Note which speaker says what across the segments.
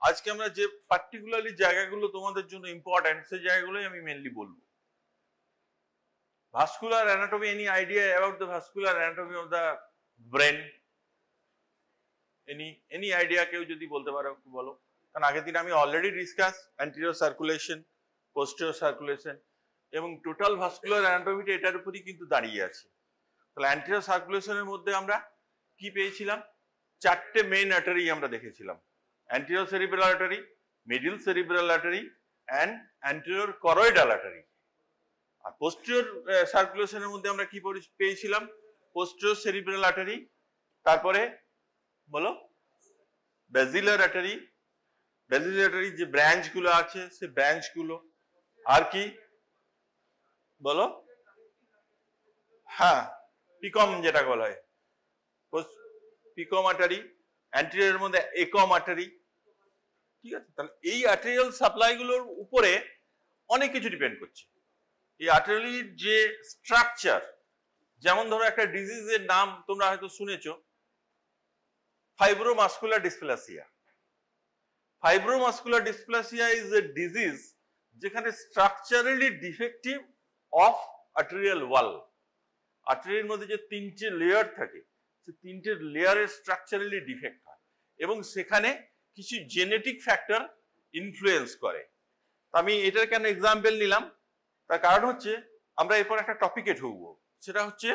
Speaker 1: আজকে আমরা যে পার্টিকুলারলি জায়গাগুলো তোমাদের জন্য ইম্পর্টেন্ট সেই জায়গাগুলোই আমি মেনলি বলবো। Vascular anatomy, any idea about the vascular anatomy of the brain? Any idea কেউ যদি বলতে পারো বলো। কারণ আগের দিন আমি already discuss anterior circulation, posterior circulation এবং টোটাল ভাস্কুলার অ্যানাটমিটা এটার উপরই কিন্তু দাঁড়িয়ে আছে। তাহলে অ্যান্টেরিয়র সার্কুলেশনের মধ্যে আমরা কি পেয়েছিলাম? চারটে মেইন আর্টারি আমরা দেখেছিলাম, anterior cerebral artery, middle cerebral artery and anterior choroidal artery। R posterior সার্কুলেশনের মধ্যে আমরা কি পেয়েছিলাম? posterior cerebral artery, তারপরে বলো basilar artery, basilar artery যে ব্রাঞ্চ গুলো আছে সেই ব্রাঞ্চ গুলো, আর কি বলো? হ্যাঁ, পিকম যেটা বলা হয়, পিকম আর্টারি, অ্যান্টেরিয়র মধ্যে একম আর্টারি। ঠিক আছে, তাহলে এই আর্টেরিয়াল সাপ্লাই গুলোর উপরে অনেক কিছু ডিপেন্ড করছে। এই আর্টারির যে স্ট্রাকচার, যেমন ধরো একটা ডিজিজের নাম তোমরা হয়তো শুনেছো, fibromuscular dysplasia. Fibromuscular dysplasia is a disease যেখানে structurally defective of arterial wall. আর্টারির মধ্যে যে তিনটে লেয়ার থাকে, সেই তিনটে লেয়ারের স্ট্রাকচারালি ডিফেক্ট হয় এবং সেখানে কিছু জেনেটিক ফ্যাক্টর ইনফ্লুয়েন্স করে। আমি এটার কেন এক্সাম্পল নিলাম, তার কারণ হচ্ছে আমরা এরপর একটা টপিকে ঢুকবো, সেটা হচ্ছে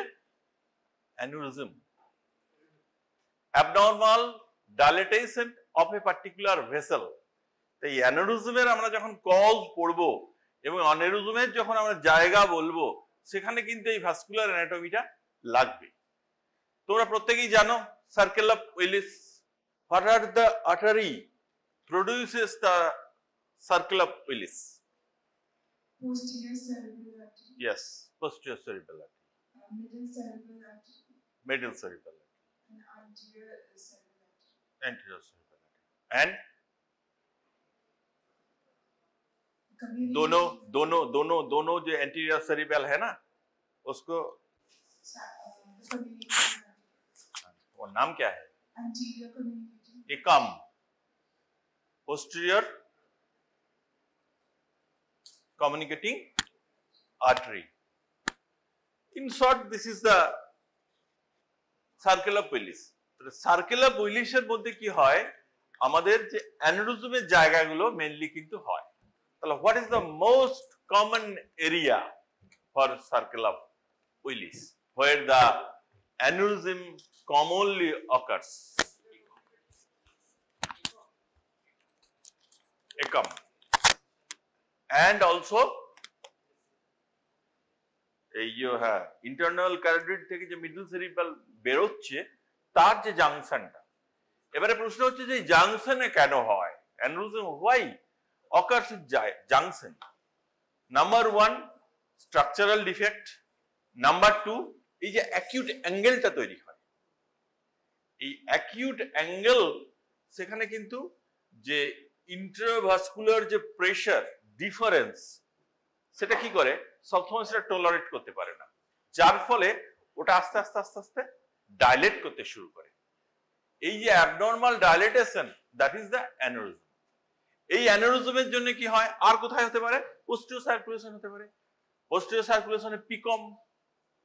Speaker 1: aneurysm, abnormal dilatation of a particular vessel. এই অ্যানিউরিজমের আমরা যখন কজ পড়বো এবং অ্যানিউরিজমের যখন আমরা জায়গা বলবো, সেখানে কিন্তু এই ভাস্কুলার অ্যানাটমিটা লাগবে। তোমরা প্রত্যেকেই জানো circle of Willis. What are the artery produces the circle of Willis?
Speaker 2: Posterior cerebral artery.
Speaker 1: Yes, posterior cerebral artery.
Speaker 2: Middle cerebral artery.
Speaker 1: Middle cerebral artery.
Speaker 2: And anterior cerebral artery.
Speaker 1: Anterior cerebral artery. And दोनों जो anterior cerebral है ना, उसको वो नाम क्या है?
Speaker 2: Anterior communicating.
Speaker 1: Ekam, posterior communicating artery. In short, this is the circle of Willis. Circle of উইলিসের মধ্যে কি হয়, আমাদের যে অ্যানিউরিজমের জায়গাগুলো মেইনলি কিন্তু হয়। তাহলে what is the most common area for circle of Willis, where the aneurysm commonly occurs? Acum. And also এই যে হ্যাঁ ইন্টারনাল ক্যারোটিড থেকে যে মিডল সেরিব্রাল বেরোচ্ছে তার যে জাংশনটা, এবারে প্রশ্ন হচ্ছে যে জাংশনে কেন হয় aneurysm? Why occurs in junction? Number 1, structural defect. Number 2, এই যে অ্যাকিউট অ্যাঙ্গেলটা তৈরি হয়, এই অ্যাকিউট অ্যাঙ্গেল সেখানে কিন্তু যে ইন্ট্রাভাস্কুলার যে প্রেসার ডিফারেন্স, সেটা কি করে সবসময় সেটা টলারেট করতে পারে না, যার ফলে ওটা আস্তে আস্তে আস্তে আস্তে ডাইলেট করতে শুরু করে। এই যে abnormal dilatation, that is the aneurysm. এই অ্যানিউরিজমের জন্য কি হয়, আর কোথায় হতে পারে? পোস্টেরিয়র সার্কুলেশন হতে পারে। পোস্টেরিয়র সার্কুলেশনে পিকম,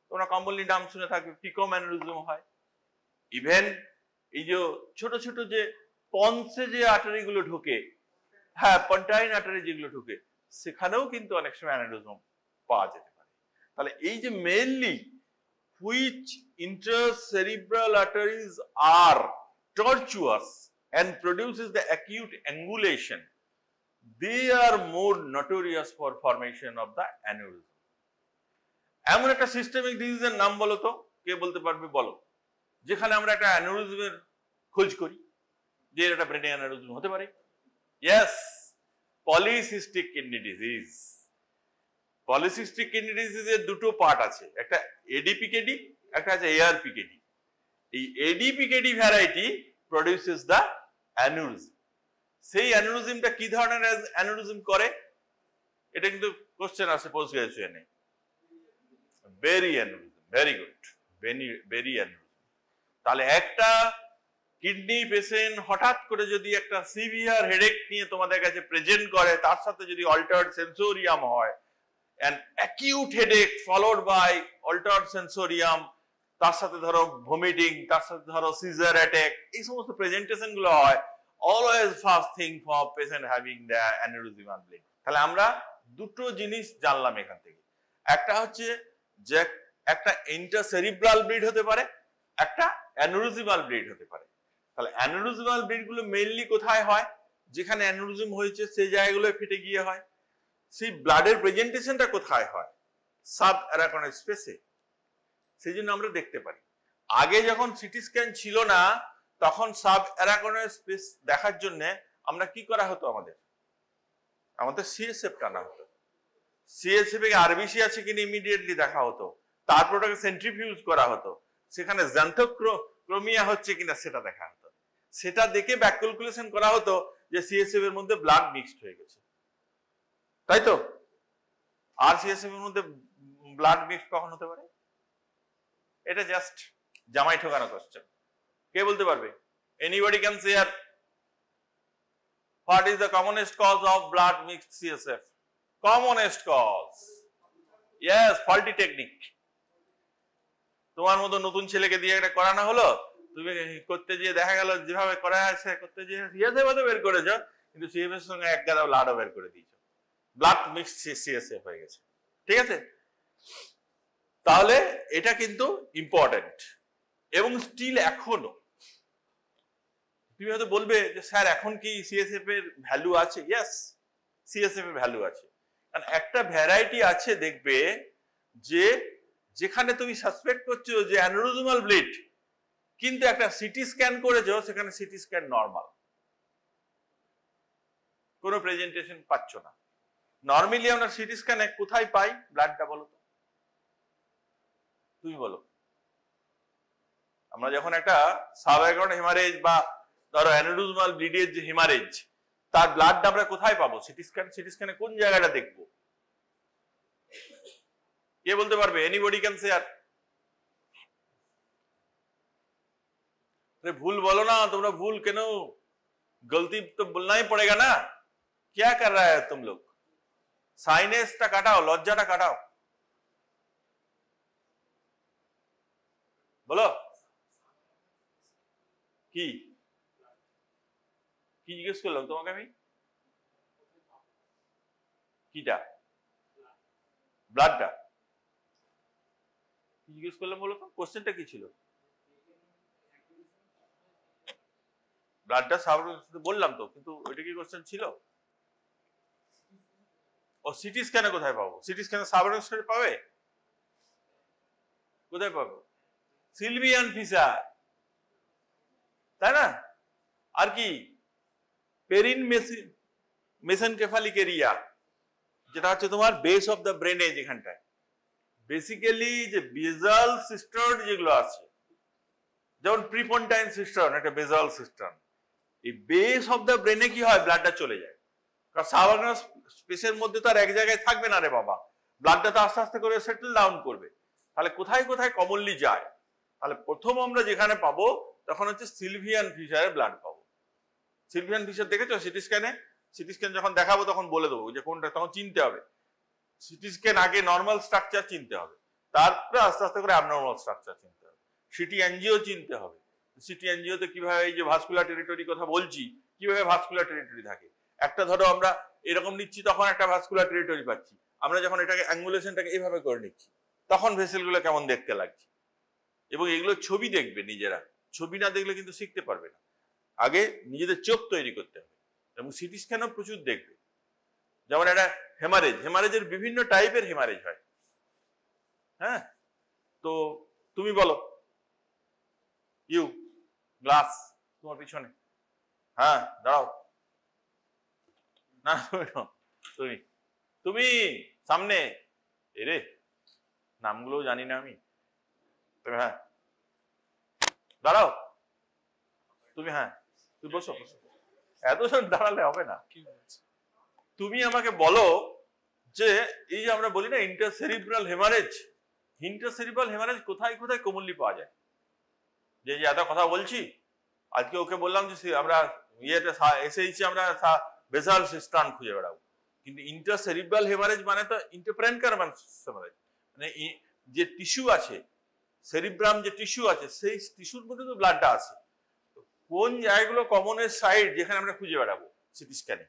Speaker 1: তোমরা কমনলি নাম শুনে থাকবে, পিকম অ্যানিউরিজম হয়। ইভেন এই যে ছোট ছোট যে পন্সে যে আর্টারি গুলো ঢোকে, হ্যাঁ পন্টাইন আর্টারি যেগুলো ঢোকে, সেখানেও কিন্তু অনেক সময় অ্যানিউরিজম পাওয়া যেতে পারে। তাহলে এই যে mainly which intercerebral arteries are tortuous and produces the acute angulation, they are more notorious for formation of the aneurysm. এমন একটা সিস্টেমিক ডিজিজের নাম বলো তো, কে বলতে পারবে? বলো, যেখানে আমরা একটা অ্যানিউরিজমের খোঁজ করি যে এটা ব্রেনে অ্যানিউরিজম হতে পারে। Yes, polycystic kidney disease. Polycystic kidney ডিজিজের দুটো পার্ট আছে, একটা এডিপিকেডি, একটা আছে এআরপিকেডি। এই ADPKD variety produces the aneurysm. সেই অ্যানিউরিজমটা কি ধরনের অ্যানিউরিজম করে, এটা কিন্তু কোশ্চেন আছে পোস্ট গ্রাজুয়েশনে। বেরি অ্যানিউরিজম, ভেরি গুড, বেরি অ্যানিউরিজম। তাহলে একটা কিডনি পেশেন্ট হঠাৎ করে যদি একটা সিভিয়ার হেডেক নিয়ে তোমাদের কাছে প্রেজেন্ট করে, তার সাথে যদি অল্টার্ড সেন্সোরিয়াম হয়, and acute headache followed by altered sensorium, তার সাথে ধরো ভমিটিং, তার সাথে ধরো সিজার অ্যাটাক, এই সমস্ত প্রেজেন্টেশন গুলো হয়, always first thing for patient having the aneurysmal bleed. তাহলে আমরা দুটো জিনিস জানলাম এখান থেকে। একটা হচ্ছে যে একটা ইন্টারসেরিব্রাল ব্লিড হতে পারে, একটা অ্যানিউরিজমাল ব্লিড হতে পারে। তাহলে অ্যানিউরিজমাল ব্লিড গুলো মেইনলি কোথায় হয়? যেখানে অ্যানিউরিজম হয়েছে সেই জায়গাগুলো ফেটে গিয়ে হয়। সেই ব্লাডের প্রেজেন্টেশনটা কোথায় হয়? সাব অ্যারাকোনাইড স্পেসে। সেই জন্য আমরা দেখতে পারি। আগে যখন সিটি স্ক্যান ছিল না, তখন সাব অ্যারাকোনাইড স্পেস দেখার জন্য আমরা কি করা হতো? আমাদের সিএসএফ টানা হতো। সিএসএফ এ আরবিসি আছে কিনা ইমিডিয়েটলি দেখা হতো, তারপর ওটাকে সেন্ট্রিফিউজ করা হতো, সেখানে জ্যান্থোক্রোমিয়া হচ্ছে কিনা সেটা দেখা হতো। সেটা দেখে ব্যাক ক্যালকুলেশন করা হতো যে সিএসএফ এর মধ্যে ব্লাড মিক্সড হয়ে গেছে, তাই তো? আর সিএসএফ এর মধ্যে ব্লাড মিক্সড কখন হতে পারে? এটা জাস্ট জামাই ঠোকানো কোশ্চেন। কে বলতে পারবে? Anybody can share what is the commonest cause of blood mixed CSF? Commonest cause, yes, faulty technique. তোমার মতো নতুন ছেলেকে দিয়ে এটা করানো হলো, তুমি করতে গিয়ে দেখা গেল যেভাবে করা আছে করতে গিয়ে সিএসএফ তো বের করেছো, কিন্তু সিএসএফ এর সঙ্গে এক গাদা ব্লাডও বের করে দিয়েছো, ব্লাড মিক্সড সিএসএফ হয়ে গেছে। ঠিক আছে? তাহলে এটা কিন্তু ইম্পর্টেন্ট। এবং স্টিল এখনো তুমি হয়তো বলবে যে স্যার এখন কি সিএসএফ এর ভ্যালু আছে? ইয়েস, সিএসএফ এর ভ্যালু আছে। কারণ একটা ভ্যারাইটি আছে দেখবে যে যেখানে তুমি সাসপেক্ট করছো যে অ্যানিউরিজমাল ব্লিড, কিন্তু একটা সিটি স্ক্যান করেছো, সেখানে সিটি স্ক্যান নর্মাল, কোনো প্রেজেন্টেশন পাচ্ছ না। নর্মালি আমরা সিটি স্ক্যানে কোথায় পাই ব্লাডটা বলো তো? তুমি বলো। আমরা যখন একটা সাবঅ্যাকুইট হেমারেজ বা ধরো অ্যানিউরিজমাল ব্লিডের যে হেমারেজ, তার ব্লাডটা আমরা কোথায় পাবো? CT scan. সিটি স্ক্যানে কোন জায়গাটা দেখবো? কে বলতে পারবে? Anybody can share. ভুল বলো না তোমরা, ভুল কেন? गलती तो बोलना ही पड़ेगा ना। क्या कर रहा है तुम लोग? साइनेसটা কাটাও, লজ্জাটা কাটাও, বলো কি কি জিজ্ঞেস করলাম তোমাকে আমি? কিটা? ব্লাডটা কি জিজ্ঞেস করলাম বলো তো? কোশ্চেনটা কি ছিল? ব্লাডটা বললাম তো, কিন্তু ওইটা কি কোশ্চেন ছিল? ও সিটি স্ক্যানে কোথায় পাবো? সিটি স্ক্যানে সাবঅ্যাকুইট পাবে? কোথায় পাবো? সিলভিয়ান ফিশার, তাই না? আর কি পেরিন মেসেনকেফালিক এরিয়া, যেটা হচ্ছে তোমার বেস অফ দ্য ব্রেনে, যেখানটায় বেসিক্যালি যে বেজাল সিস্টার্ন যেগুলো আছে, যেমন প্রিপন্টাইন সিস্টার্ন, একটা বেজাল সিস্টার্ন, এই বেস অফ দ্য ব্রেনে কি হয়? ব্লাডটা চলে যায়। কারণ সাবঅ্যাকুইট স্পেসের মধ্যে তো আর এক জায়গায় থাকবে না রে বাবা, ব্লাডটা তো আস্তে আস্তে করে সেটেল ডাউন করবে। তাহলে কোথায় কোথায় কমনলি যায়? তাহলে প্রথম আমরা যেখানে পাবো তখন হচ্ছে সিলভিয়ান ফিশারে ব্লাড পাবো। সিলভিয়ান ফিশার দেখেছো সিটি স্ক্যানে? সিটি স্ক্যান যখন দেখাবো তখন বলে দেবো যে কোনটা, তখন চিনতে হবে। সিটি স্ক্যান আগে নর্মাল স্ট্রাকচার চিনতে হবে, তারপরে আস্তে আস্তে করে অ্যাবনর্মাল স্ট্রাকচার চিনতে হবে। সিটি এনজিও চিনতে হবে। সিটি এনজিওতে কিভাবে এই যে ভাস্কুলার টেরিটরি কথা বলছি, কিভাবে ভাস্কুলার টেরিটরি থাকে। একটা ধরো আমরা এরকম নিচ্ছি, তখন একটা ভাস্কুলার টেরিটরি পাচ্ছি। আমরা যখন এটাকে অ্যাঙ্গুলেশনটাকে এইভাবে করে নিচ্ছি, তখন ভেসেলগুলো কেমন দেখতে লাগছে। এবং এগুলো ছবি দেখবে নিজেরা, ছবি না দেখলে কিন্তু শিখতে পারবে না। আগে নিজেদের চোখ তৈরি করতে হবে। এবং সিটি স্ক্যানও প্রচুর দেখবে। যেমন একটা হেমারেজের বিভিন্ন টাইপের হেমারেজ হয়। হ্যাঁ, তো তুমি বলো, ইউ গ্লাস তোমার পিছনে, হ্যাঁ দাঁড়াও, না তুমি তুমি সামনে, এরে নামগুলো জানি না আমি, তুমি হ্যাঁ দাঁড়াও, তুমি হ্যাঁ তুমি বসো বসো, এত দাঁড়ালে হবে না। তুমি আমাকে বলো যে এই যে আমরা বলি না ইন্টারসেরিব্রাল হেমারেজ, ইন্টারসেরিব্রাল হেমারেজ কোথায় কোথায় কমনলি পাওয়া যায়? যে এত কথা বলছি আজকে ওকে বললাম যে আমরা এসেইছি আমরা বেসাল সিস্টান খুঁজে বেড়াবো, কিন্তু ইন্টারসেরিব্রাল হেমারেজ মানে তো ইন্টারপ্যারেনকাইমাল হেমারেজ, মানে যে টিস্যু আছে সেরিব্রাম যে টিস্যু আছে সেই টিস্যুর মধ্যে তো ব্লাডটা আছে। কোন জায়গাগুলো কমনের সাইড যেখানে আমরা খুঁজে বেড়াবো সিটি স্ক্যানে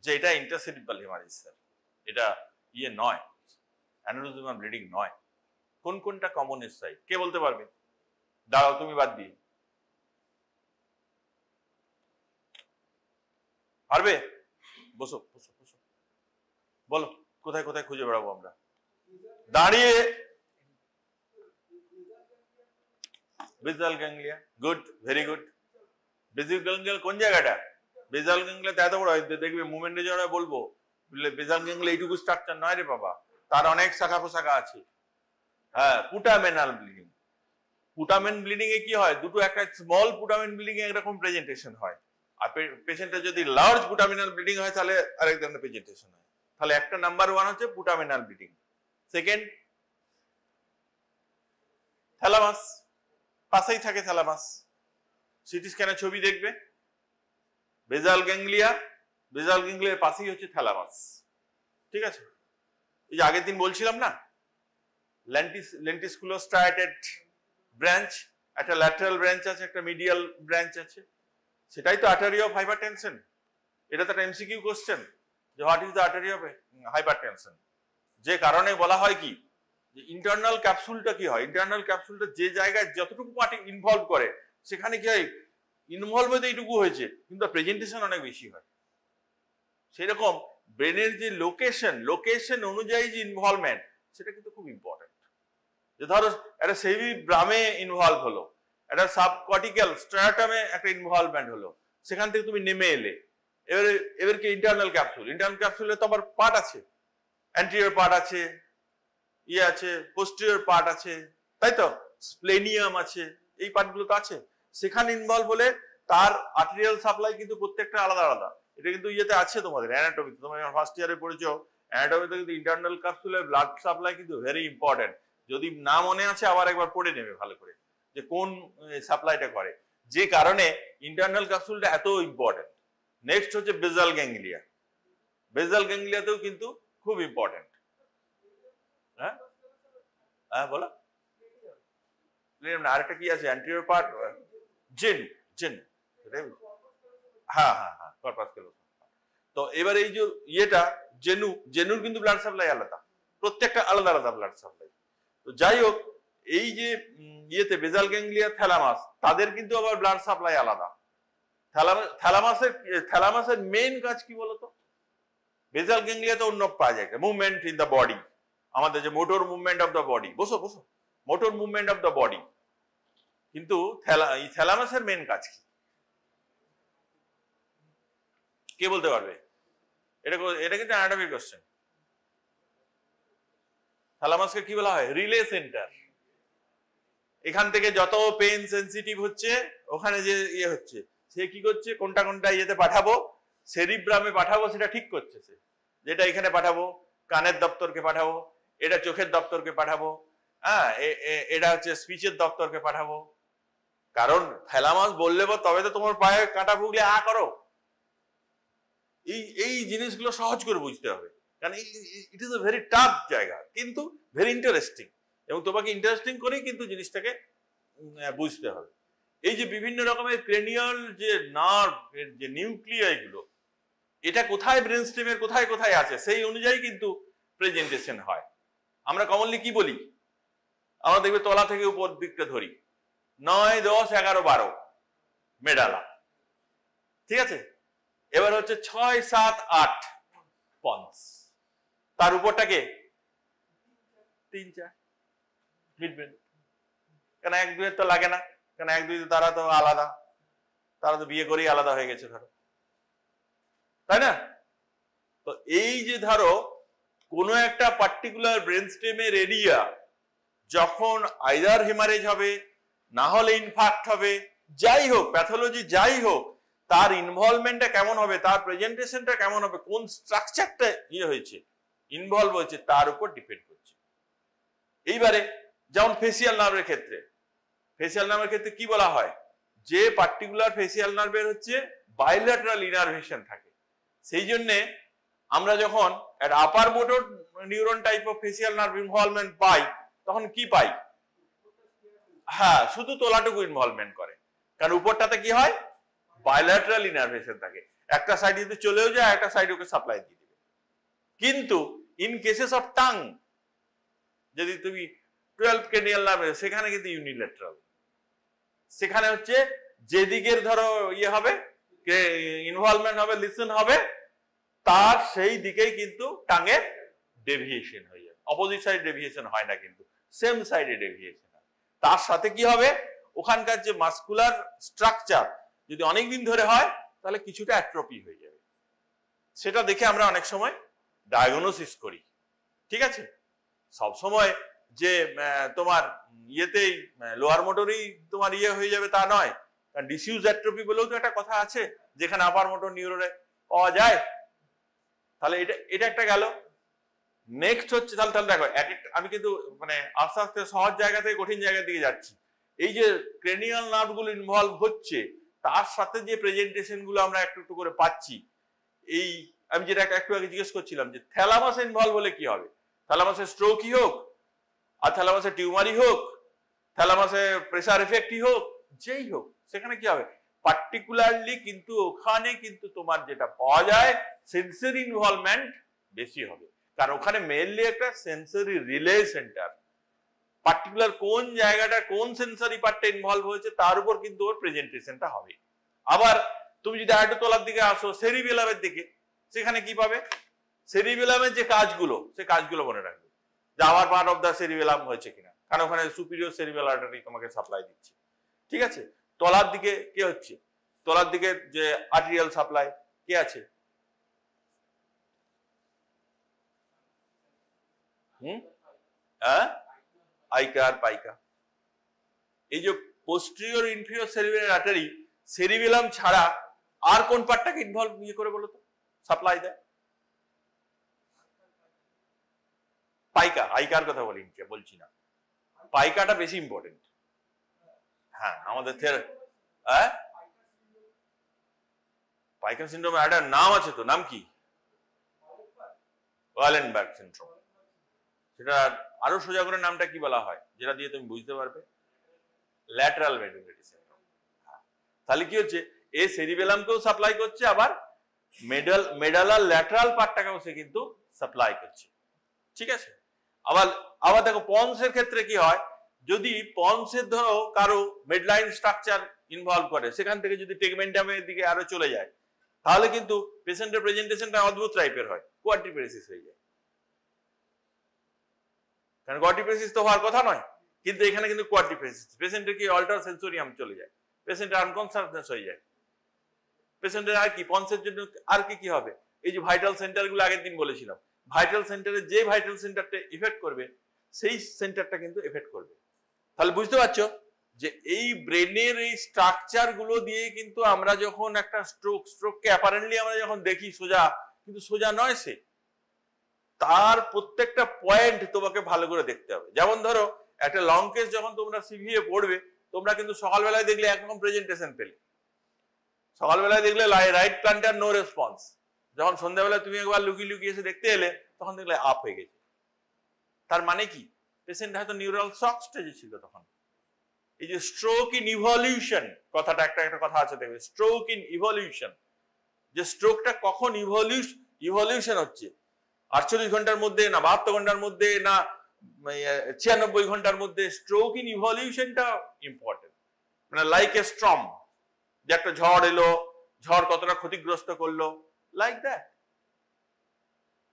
Speaker 1: যে এটা ইন্টারসেরিব্রাল হেমারেজ স্যার, এটা নয়, অ্যানিউরিজমাল ব্লিডিং নয়। কোন কোনটা কমনের সাইড কে বলতে পারবে? দাঁড়াও তুমি বাদ দিয়ে পারবে? বসো বসো বসো, বলো কোথায় কোথায় খুঁজে বেড়াবো আমরা দাঁড়িয়ে। Basal ganglia, good, very good. Basal ganglia কোন জায়গাটা? বেসাল গ্যাংলিয়া এত বড় দেখবে মুভমেন্টের জন্য বলবো বেসাল গ্যাংলিয়া এইটুকু স্ট্রাকচার নয় রে বাবা, তার অনেক শাখা প্রশাখা আছে। হ্যাঁ, পুটামেনাল ব্লিডিং। পুটামেন ব্লিডিং এ কি হয়? দুটো একটা স্মল পুটামেন ব্লিডিং এ একরকম প্রেজেন্টেশন হয়, আর পেশেন্টের যদি লার্জ পুটামেনাল ব্লিডিং হয় তাহলে আরেক ধরনের প্রেজেন্টেশন হয়। তাহলে একটা নাম্বার 1 হচ্ছে পুটামেনাল ব্লিডিং। সেকেন্ড, থ্যালামাস, পাশেই থাকে থ্যালামাস। সিটি স্ক্যানে ছবি দেখবে বেসাল গ্যাংলিয়া, বেসাল গ্যাংলিয়ার পাশেই হচ্ছে থ্যালামাস। ঠিক আছে, এই যে আগের দিন বলছিলাম না লেন্টিসকুলোস্ট্রায়াটেড ব্রাঞ্চ, একটা ল্যাটারাল ব্রাঞ্চ আছে, একটা মিডিয়াল ব্রাঞ্চ আছে, সেটাই তো আর্টারি অফ হাইপারটেনশন। এটা তো একটা এমসিকিউ কোশ্চেন যে what is the artery of hypertension. যে কারণে বলা হয় কি যে ইন্টারনাল ক্যাপসুলটা কি হয়, ইন্টারনাল ক্যাপসুলটা যে জায়গায় যতটুকু পার্টি ইনভলভ করে সেখানে কি হয়, ইনভলভ হতে এইটুকু হয়েছে কিন্তু প্রেজেন্টেশন অনেক বেশি হয়। সেরকম ব্রেনের যে লোকেশন অনুযায়ী যে ইনভলভমেন্ট সেটা কিন্তু খুব ইম্পর্টেন্ট। যে ধরো একটা সেরিব্রামে ইনভলভ হলো, একটা সাবকর্টিক্যাল স্ট্রাটামে একটা ইনভলভমেন্ট হলো, সেখান থেকে তুমি নেমে এলে, এবার কি ইন্টারনাল ক্যাপসুলে তো আবার পার্ট আছে, অ্যান্টেরিয়র পার্ট আছে, আছে পোস্টেরিয়র পার্ট আছে, তাই তো, স্প্লেনিয়াম আছে, এই পার্টগুলো তো আছে। সেখানে ইনভলভ হলে তার আর্টেরিয়াল সাপ্লাই কিন্তু প্রত্যেকটা আলাদা আলাদা। এটা কিন্তু আছে তোমাদের অ্যানাটমিতে, তোমরা ফার্স্ট ইয়ারে পড়েছো অ্যানাটমিতে, কিন্তু ইন্টারনাল ক্যাপসুলের ব্লাড সাপ্লাই কিন্তু ভেরি ইম্পর্টেন্ট। যদি না মনে আছে আবার একবার পড়ে নেবে ভালো করে যে কোন সাপ্লাইটা করে, যে কারণে ইন্টারনাল ক্যাপসুলটা এত ইম্পর্টেন্ট। নেক্সট হচ্ছে বেসাল গ্যাংলিয়া, বেসাল গ্যাংলিয়াতেও কিন্তু খুব ইম্পর্টেন্ট। হ্যাঁ হ্যাঁ বলো, আরেকটা কি আছে অ্যান্টেরিয়র পার্ট, জিন, হ্যাঁ হ্যাঁ হ্যাঁ, কর্পাস ক্যালোসাম। তো এবার এই যে জেনুর কিন্তু ব্লাড সাপ্লাই আলাদা, প্রত্যেকটা আলাদা আলাদা ব্লাড সাপ্লাই। তো যাই হোক, এই যে বেসাল গ্যাংলিয়া, থ্যালামাস, তাদের কিন্তু আবার ব্লাড সাপ্লাই আলাদা। থ্যালামাসের মেইন কাজ কি বলতো? বেসাল গ্যাংলিয়াতে অন্য পাওয়া যায় মুভমেন্ট ইন দ্য বডি, আমাদের যে motor movement of the body, বসো motor movement of the body. কিন্তু থ্যালামাসের মেইন কাজ কি কে বলতে পারবে? এটা কিন্তু অ্যানাটমিক কোশ্চেন। থ্যালামাসকে কি বলা হয়? Relay centre. এখান থেকে যত পেন সেন্সিটিভ হচ্ছে ওখানে যে হচ্ছে, সে কি করছে, কোনটা ইয়েতে পাঠাবো, সেরিব্রামে পাঠাবো, সেটা ঠিক করছে সে, যেটা এখানে পাঠাবো কানের দপ্তরকে পাঠাবো, এটা চোখের দপ্তরকে পাঠাবো, হ্যাঁ এটা হচ্ছে স্পিচের দপ্তরকে পাঠাবো। কারণ থ্যালামাস বললে তবে তো তোমার পায়ে কাঁটা ভুগলে করো। এই জিনিসগুলো সহজ করে বুঝতে হবে, কারণ it is a very tough জায়গা কিন্তু ভেরি ইন্টারেস্টিং, এবং তোমাকে ইন্টারেস্টিং করেই কিন্তু জিনিসটাকে বুঝতে হবে। এই যে বিভিন্ন রকমের ক্রেনিয়াল যে নার্ভ এর যে নিউক্লিয়াই গুলো, এটা কোথায় ব্রেন স্টেমের কোথায় কোথায় আছে সেই অনুযায়ী কিন্তু প্রেজেন্টেশন হয়। আমরা কমনলি কি বলি, আমরা দেখবে তলা থেকে উপর দিকটা ধরি 9, 10, 11, 12 মেডালা, ঠিক আছে। এবার হচ্ছে 6, 7, 8 পন্স, তার উপরটাকে 3, 4 মিড ব্রেন। কেন 1, 2 এর তো লাগে না, কেন 1, 2 তারা তো আলাদা, তারা তো বিয়ে করেই আলাদা হয়ে গেছে ধরো, তাই না? তো এই যে ধরো কোনো একটা পার্টিকুলার ব্রেন স্টেমের এরিয়া যখন আইদার হেমারেজ হবে, না হলে ইনফাক্ট হবে, যাই হোক প্যাথোলজি যাই হোক, তার ইনভলভমেন্টটা কেমন হবে, তার প্রেজেন্টেশনটা কেমন হবে, কোন স্ট্রাকচারটা হয়েছে, ইনভলভ হয়েছে, তার উপর ডিপেন্ড করছে। এইবারে যেমন ফেসিয়াল নার্ভের ক্ষেত্রে কি বলা হয়, যে পার্টিকুলার ফেসিয়াল নার্ভের হচ্ছে বাইল্যাটারাল ইনারভেশন থাকে। সেই জন্য আমরা যখন একটা upper motor neuron type of facial nerve involvement পাই তখন কি পাই? হ্যাঁ, শুধু তোলাটুকু ইনভলভমেন্ট করে, কারণ উপরটাতে কি হয়? বাইল্যাটারাল ইনারভেশন থাকে। একটা সাইড যদি চলেও যায় একটা সাইড ওকে সাপ্লাই দিয়ে দিবে। কিন্তু ইন কেসেস অফ টাং, যদি তুমি 12 ক্রেনিয়াল নার্ভ, সেখানে কিন্তু ইউনিল্যাটারাল। সেখানে হচ্ছে যেদিকের ধরো ইয়ে হবে, ইনভলভমেন্ট হবে, লিসেন হবে, তার সেই দিকেই কিন্তু টাঙের ডেভিয়েশন হয়ে যাবে। অপোজিট সাইড ডেভিয়েশন হয় না, কিন্তু সেম সাইডে ডেভিয়েশন হয়। তার সাথে কি হবে? ওখানকার যে মাসকুলার স্ট্রাকচার যদি অনেকদিন ধরে হয় তাহলে কিছুটা অ্যাট্রোপি হয়ে যাবে। সেটা দেখে আমরা অনেক সময় ডায়াগনোসিস করি। ঠিক আছে, সব সময় যে তোমার ইয়েতেই লোয়ার মোটরেই তোমার ইয়ে হয়ে যাবে তা নয়, কারণ ডিসিউজ অ্যাট্রোপি বলেও তো একটা কথা আছে, যেখানে আপার মোটর নিউরনে পাওয়া যায়। তাহলে এটা একটা গেল। নেক্সট হচ্ছে, তাহলে দেখো আমি কিন্তু মানে আস্তে আস্তে সহজ জায়গা থেকে কঠিন জায়গার দিকে যাচ্ছি। এই যে ক্রেনিয়াল নার্ভ গুলো ইনভলভ হচ্ছে, তার সাথে যে প্রেজেন্টেশন গুলো আমরা একটু একটু করে পাচ্ছি, এই আমি যেটা একটু আগে জিজ্ঞেস করছিলাম যে থ্যালামাস ইনভলভ হলে কি হবে? থ্যালামাসে স্ট্রোকই হোক, আর থ্যালামাসে টিউমারই হোক, থ্যালামাসে প্রেসার এফেক্টই হোক, যেই হোক, সেখানে কি হবে? পার্টিকুলারলি কিন্তু ওখানে কিন্তু তোমার যেটা পাওয়া যায় সেন্সরি ইনভলভমেন্ট বেশি হবে, কারণ ওখানে মেইনলি একটা সেন্সরি রিলে সেন্টার। পার্টিকুলার কোন জায়গাটা, কোন সেন্সরি পার্টটা ইনভলভ হয়েছে তার উপর কিন্তু ওর প্রেজেন্টেশনটা হবে। আবার তুমি যদি আরেকটু তলার দিকে আসো, সেরিবেলামের দিকে, সেখানে কি পাবে? সেরিবেলামের যে কাজগুলো, সে কাজগুলো মনে রাখবে যে আমার পার্ট অফ দ্য সেরিবেলাম হয়েছে কিনা, কারণ ওখানে সুপিরিয়র সেরিবেলাল আর্টারি তোমাকে সাপ্লাই দিচ্ছে। ঠিক আছে, তলার দিকে কি হচ্ছে? তলার দিকে যে আর্টেরিয়াল সাপ্লাই কি আছে? আইকা আর পাইকা। এই যে posterior inferior cerebellar artery, cerebellum ছাড়া আর কোন পার্টটাকে ইনভলভ ইয়ে করে বলো তো, সাপ্লাই দেয়? পাইকা, আইকার কথা বলছি না, পাইকাটা বেশি ইম্পর্টেন্ট। হ্যাঁ, আমাদের পাইকা সিনড্রোমের একটা নাম আছে তো, নাম কি? Wallenberg syndrome. সেটা আরো সোজা করে নামটা কি বলা হয়, যেটা দিয়ে তুমি বুঝতে পারবে? Lateral medullary syndrome. তাহলে কি হচ্ছে? এ সেরিবেলামকেও সাপ্লাই করছে, আবার মেডালার ল্যাটারাল পার্টটাকেও সে কিন্তু সাপ্লাই করছে। ঠিক আছে, আবার দেখো পন্সের ক্ষেত্রে কি হয়? যদি পন্সের ধরো কারো মিডলাইন স্ট্রাকচার ইনভলভ করে, সেখান থেকে যদি টেগমেন্টামের দিকে আরো চলে যায়, তাহলে কিন্তু পেশেন্টের প্রেজেন্টেশনটা অদ্ভুত টাইপের হয়, কোয়াড্রিপ্লেসিস হয়ে যায়। কারণ কোয়াড্রিপ্লেসিস তো হওয়ার কথা নয়, কিন্তু এখানে কিন্তু কোয়াড্রিপ্লেসিস। পেশেন্টের কি অল্টার সেন্সোরিয়াম চলে যায়, পেশেন্টের আনকনসাসনেস হয়ে যায়। পেশেন্টের আর কি পন্সের জন্য আর কি হবে? এই যে ভাইটাল সেন্টারগুলো আগের দিন বলেছিলাম, ভাইটাল সেন্টারে যে ভাইটাল সেন্টারটা ইফেক্ট করবে সেই সেন্টারটা কিন্তু এফেক্ট করবে। তাহলে বুঝতে পারছো যে এই ব্রেনের এই স্ট্রাকচার গুলো দিয়ে কিন্তু আমরা যখন একটা স্ট্রোককে অ্যাপারেন্টলি আমরা যখন দেখি সোজা, কিন্তু সোজা নয় সে, তার প্রত্যেকটা পয়েন্ট তোমাকে ভালো করে দেখতে হবে। যেমন ধরো একটা লং কেস যখন তোমরা সিভিএ পড়বে, তোমরা কিন্তু সকালবেলায় দেখলে একরকম প্রেজেন্টেশন পেলে, সকালবেলায় দেখলে রাইট প্ল্যান্টার নো রেসপন্স, যখন সন্ধ্যাবেলা তুমি একবার লুকিয়ে লুকিয়ে এসে দেখতে এলে তখন দেখলে আপ হয়ে গেছে। তার মানে কি? পেশেন্ট হয়তো নিউরাল শক স্টেজে ছিল তখন। এই যে স্ট্রোক ইন ইভলিউশন কথাটা, একটা কথা আছে দেখবে, স্ট্রোক ইন ইভলিউশন, যে স্ট্রোকটা কখন ইভলিউশন হচ্ছে, 48 ঘন্টার মধ্যে না 72 ঘন্টার মধ্যে না 96 ঘন্টার মধ্যে, স্ট্রোক ইন ইভলিউশনটা ইম্পর্টেন্ট। মানে লাইক এ স্টর্ম, যে একটা ঝড় এলো, ঝড় কতটা ক্ষতিগ্রস্ত করলো, লাইক দ্যাট।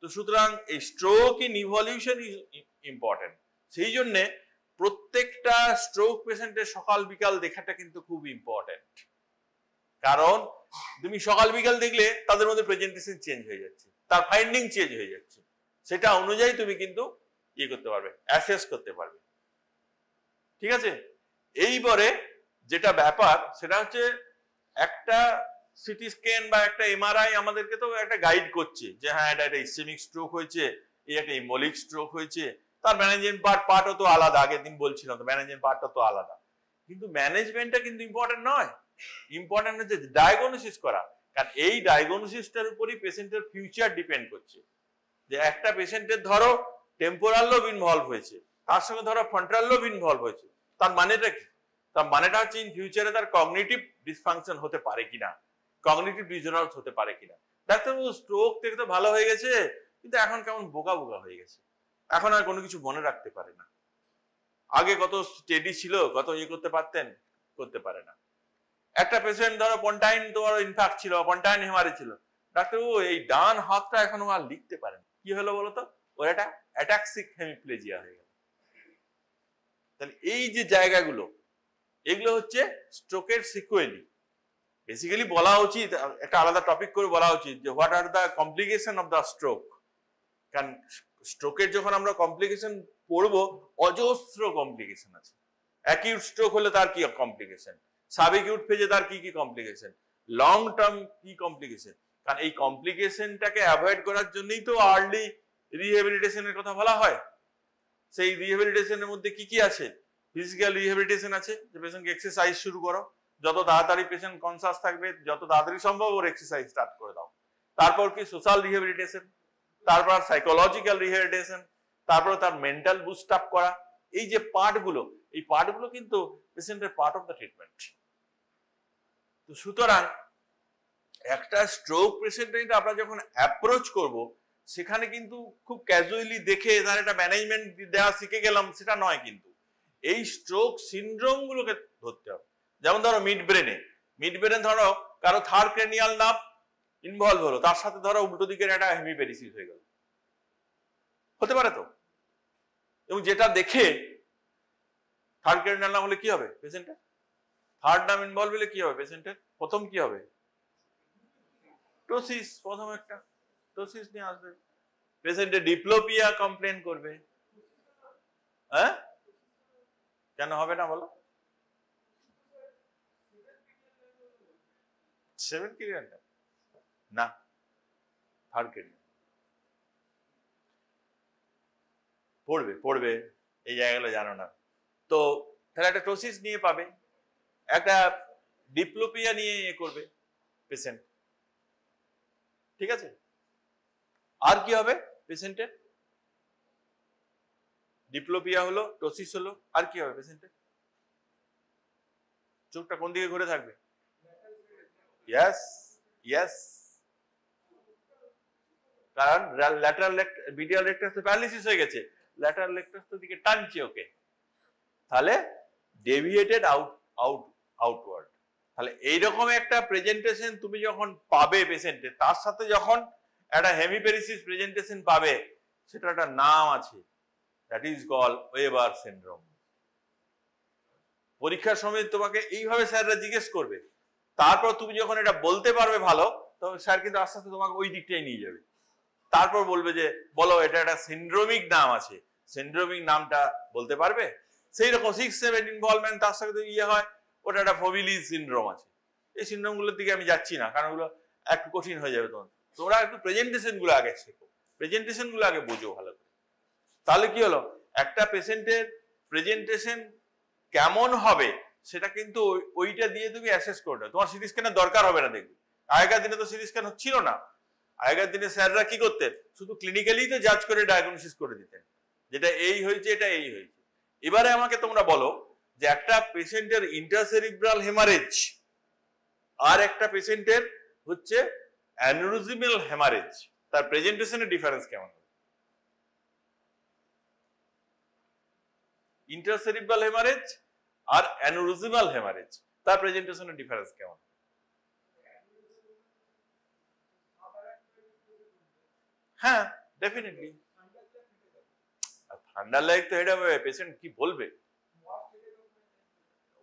Speaker 1: তো সুতরাং এই stroke in evolution is important. সেই জন্য প্রত্যেকটা স্ট্রোক পেশেন্টের সকাল বিকাল দেখাটা কিন্তু খুব ইম্পর্টেন্ট, কারণ তুমি সকাল বিকাল দেখলে তাদের মধ্যে প্রেজেন্টেশন চেঞ্জ হয়ে যাচ্ছে, তার ফাইন্ডিং চেঞ্জ হয়ে যাচ্ছে, সেটা অনুযায়ী তুমি কিন্তু ইয়ে করতে পারবে, অ্যাসেস করতে পারবে। ঠিক আছে, এইবারে যেটা ব্যাপার সেটা হচ্ছে একটা সিটি স্ক্যান বা একটা এমআরআই আমাদেরকে তো একটা গাইড করছে যে হ্যাঁ এটা একটা ইসেমিক স্ট্রোক হয়েছে, এই একটা ইমোলিক স্ট্রোক হয়েছে, তার ম্যানেজমেন্ট পার্টও তো আলাদা। আগের দিন বলছিলাম তো ম্যানেজমেন্ট পার্টটা তো আলাদা, কিন্তু ম্যানেজমেন্টটা কিন্তু ইম্পর্টেন্ট নয়। ইম্পর্টেন্ট হচ্ছে ডায়াগনোসিস করা, কারণ এই ডায়াগনোসিসটার উপরই পেশেন্টের ফিউচার ডিপেন্ড করছে। যে একটা পেশেন্টের ধরো টেম্পোরাল লোব ইনভলভ হয়েছে, তার সঙ্গে ধরো ফ্রন্টাল লোব ইনভলভ হয়েছে, তার মানেটা কি? তার মানেটা হচ্ছে ইন ফিউচারে তার কগনিটিভ ডিসফাংশন হতে পারে কিনা, কগনিটিভ ডিসঅর্ডার হতে পারে কিনা। ডাক্তারবাবু স্ট্রোক থেকে তো ভালো হয়ে গেছে, কিন্তু এখন কেমন বোকা বোকা হয়ে গেছে, এখন আর কোনো কিছু মনে রাখতে পারে না। আগে কত স্টেডি ছিল, কত ইয়ে করতে পারতেন, করতে পারে না। একটা পেশেন্ট ধরো পন্টাইন তোমার ইনফ্যাক্ট ছিল, পন্টাইন হেমারেজ ছিল, ডাক্তারবাবু এই ডান হাতটা এখনো আর লিখতে পারেন, কি হলো বলতো? ওর একটা অ্যাটাক্সিক হেমিপ্লেজিয়া হয়ে গেল। তাহলে এই যে জায়গাগুলো, এগুলো হচ্ছে স্ট্রোকের সিকুয়েলি। বেসিক্যালি বলা উচিত, একটা আলাদা টপিক করে বলা উচিত যে what are the complication of the stroke. কারণ স্ট্রোকের যখন আমরা কমপ্লিকেশন পড়বো, অজস্র কমপ্লিকেশন আছে। অ্যাকিউট স্ট্রোক হলে তার কি কমপ্লিকেশন, সাবঅ্যাকিউট ফেজে তার কি কি কমপ্লিকেশন, লং টার্ম কি কমপ্লিকেশন। কারণ এই কমপ্লিকেশনটাকে অ্যাভয়েড করার জন্যই তো আর্লি রিহ্যাবিলিটেশনের কথা বলা হয়। সেই রিহ্যাবিলিটেশনের মধ্যে কি কি আছে? ফিজিক্যাল রিহ্যাবিলিটেশন আছে, যে পেশেন্টকে এক্সারসাইজ শুরু করো, যত তাড়াতাড়ি পেশেন্ট কনসাস থাকবে, যত তাড়াতাড়ি সম্ভব ওর এক্সারসাইজ স্টার্ট করে দাও। তারপর কি সোশ্যাল রিহ্যাবিলিটেশন, তারপর সাইকোলজিক্যাল রিহ্যাবিলিটেশন, তারপর তার মেন্টাল বুস্ট আপ করা। এই যে পার্টগুলো, এই পার্টগুলো কিন্তু পেশেন্টের পার্ট অফ দ্য ট্রিটমেন্ট। তো সুতরাং একটা স্ট্রোক পেশেন্টকে আমরা যখন অ্যাপ্রোচ করব, সেখানে কিন্তু খুব ক্যাজুয়ালি দেখে তার একটা ম্যানেজমেন্ট দেওয়া শিখে গেলাম সেটা নয়, কিন্তু এই স্ট্রোক সিনড্রোম গুলোকে ধরতে হবে। যেমন ধরো মিড ব্রেনে ধরো কারো থার্ড ক্রেনিয়াল নার্ভ ইনভলভ হলো, তার সাথে ধরো উল্টো দিকের একটা হেমিপ্যারেসিস হয়ে গেল, হতে পারে তো। এবং যেটা দেখে থার্ড ক্রেনিয়াল নার্ভ হলে কি হবে পেশেন্টের, থার্ড নার্ভ ইনভলভ হলে কি হবে পেশেন্টের, প্রথম কি হবে? টোসিস, প্রথম একটা টোসিস নিয়ে আসবে, পেশেন্টের ডিপ্লোপিয়া কমপ্লেন করবে। হ্যাঁ, কেন হবে না বলো? 7 ক্রিয়াল না, থার্ড ক্রিয়াল পড়বে এই জায়গাগুলো জানো না তো। তাহলে একটা টোসিস নিয়ে পাবে, একটা ডিপ্লোপিয়া নিয়ে করবে পেশেন্ট, ঠিক আছে? আর কি হবে পেশেন্টের? ডিপ্লোপিয়া হলো, টোসিস হলো, আর কি হবে পেশেন্টের? চোখটা কোন দিকে ঘুরে থাকবে? ইয়েস ইয়েস, কারণ ল্যাটারাল মিডিয়াল রেক্টাস তো প্যারালিসিস হয়ে গেছে, ল্যাটারাল রেক্টাস তো দিকে টানছে ওকে, তাহলে ডেভিয়েটেড আউটওয়ার্ড। তাহলে এইরকম একটা প্রেজেন্টেশন তুমি যখন পাবে পেশেন্টের, তার সাথে যখন একটা হেমিপ্যারেসিস প্রেজেন্টেশন পাবে, সেটা একটা নাম আছে, that is called Weber syndrome. পরীক্ষার সময় তোমাকে এইভাবে স্যাররা জিজ্ঞেস করবে, তারপর তুমি যখন এটা বলতে পারবে ভালো, তখন স্যার কিন্তু আস্তে আস্তে তোমাকে ওই দিকটাই নিয়ে যাবে। তারপর বলবে যে বলো এটা একটা সিনড্রোমিক নাম আছে, সিনড্রোমিক নামটা বলতে পারবে? সেই রকম 6-7 ইনভলভমেন্ট তার সাথে ইয়ে হয়, ওটা একটা ফোবিলিস সিনড্রোম আছে। এই সিনড্রোম গুলোর দিকে আমি যাচ্ছি না, কারণ ওগুলো একটু কঠিন হয়ে যাবে তোমার। তোমরা একটু প্রেজেন্টেশন গুলো আগে শেখো, প্রেজেন্টেশন গুলো আগে বোঝো ভালো করে। তাহলে কি হলো, একটা পেশেন্টের প্রেজেন্টেশন কেমন হবে সেটা কিন্তু ওইটা দিয়ে তুমি অ্যাসেস করে নাও। তোমার সিটি স্ক্যানের দরকার হবে না, দেখবে আগেকার দিনে তো সিটি স্ক্যান হচ্ছিল না। আগেকার দিনে স্যাররা কি করতেন, শুধু ক্লিনিক্যালি তো জাজ করে ডায়াগনোসিস করে দিতেন, যেটা এই হয়েছে, এটা এই হয়েছে। এবারে আমাকে তোমরা বলো যে একটা পেশেন্টের ইন্টারসেরিব্রাল হেমারেজ আর একটা পেশেন্টের হচ্ছে অ্যানিউরিজমাল হেমারেজ, তার প্রেজেন্টেশনের ডিফারেন্স কেমন হবে? ইন্টারসেরিব্রাল হেমারেজ আর অ্যানিউরিজমাল হেমারেজ, তার প্রেজেন্টেশনের ডিফারেন্স কেমন? হ্যাঁ, ডেফিনেটলি। ঠান্ডা লাগে তো এটা পেশেন্ট কি বলবে,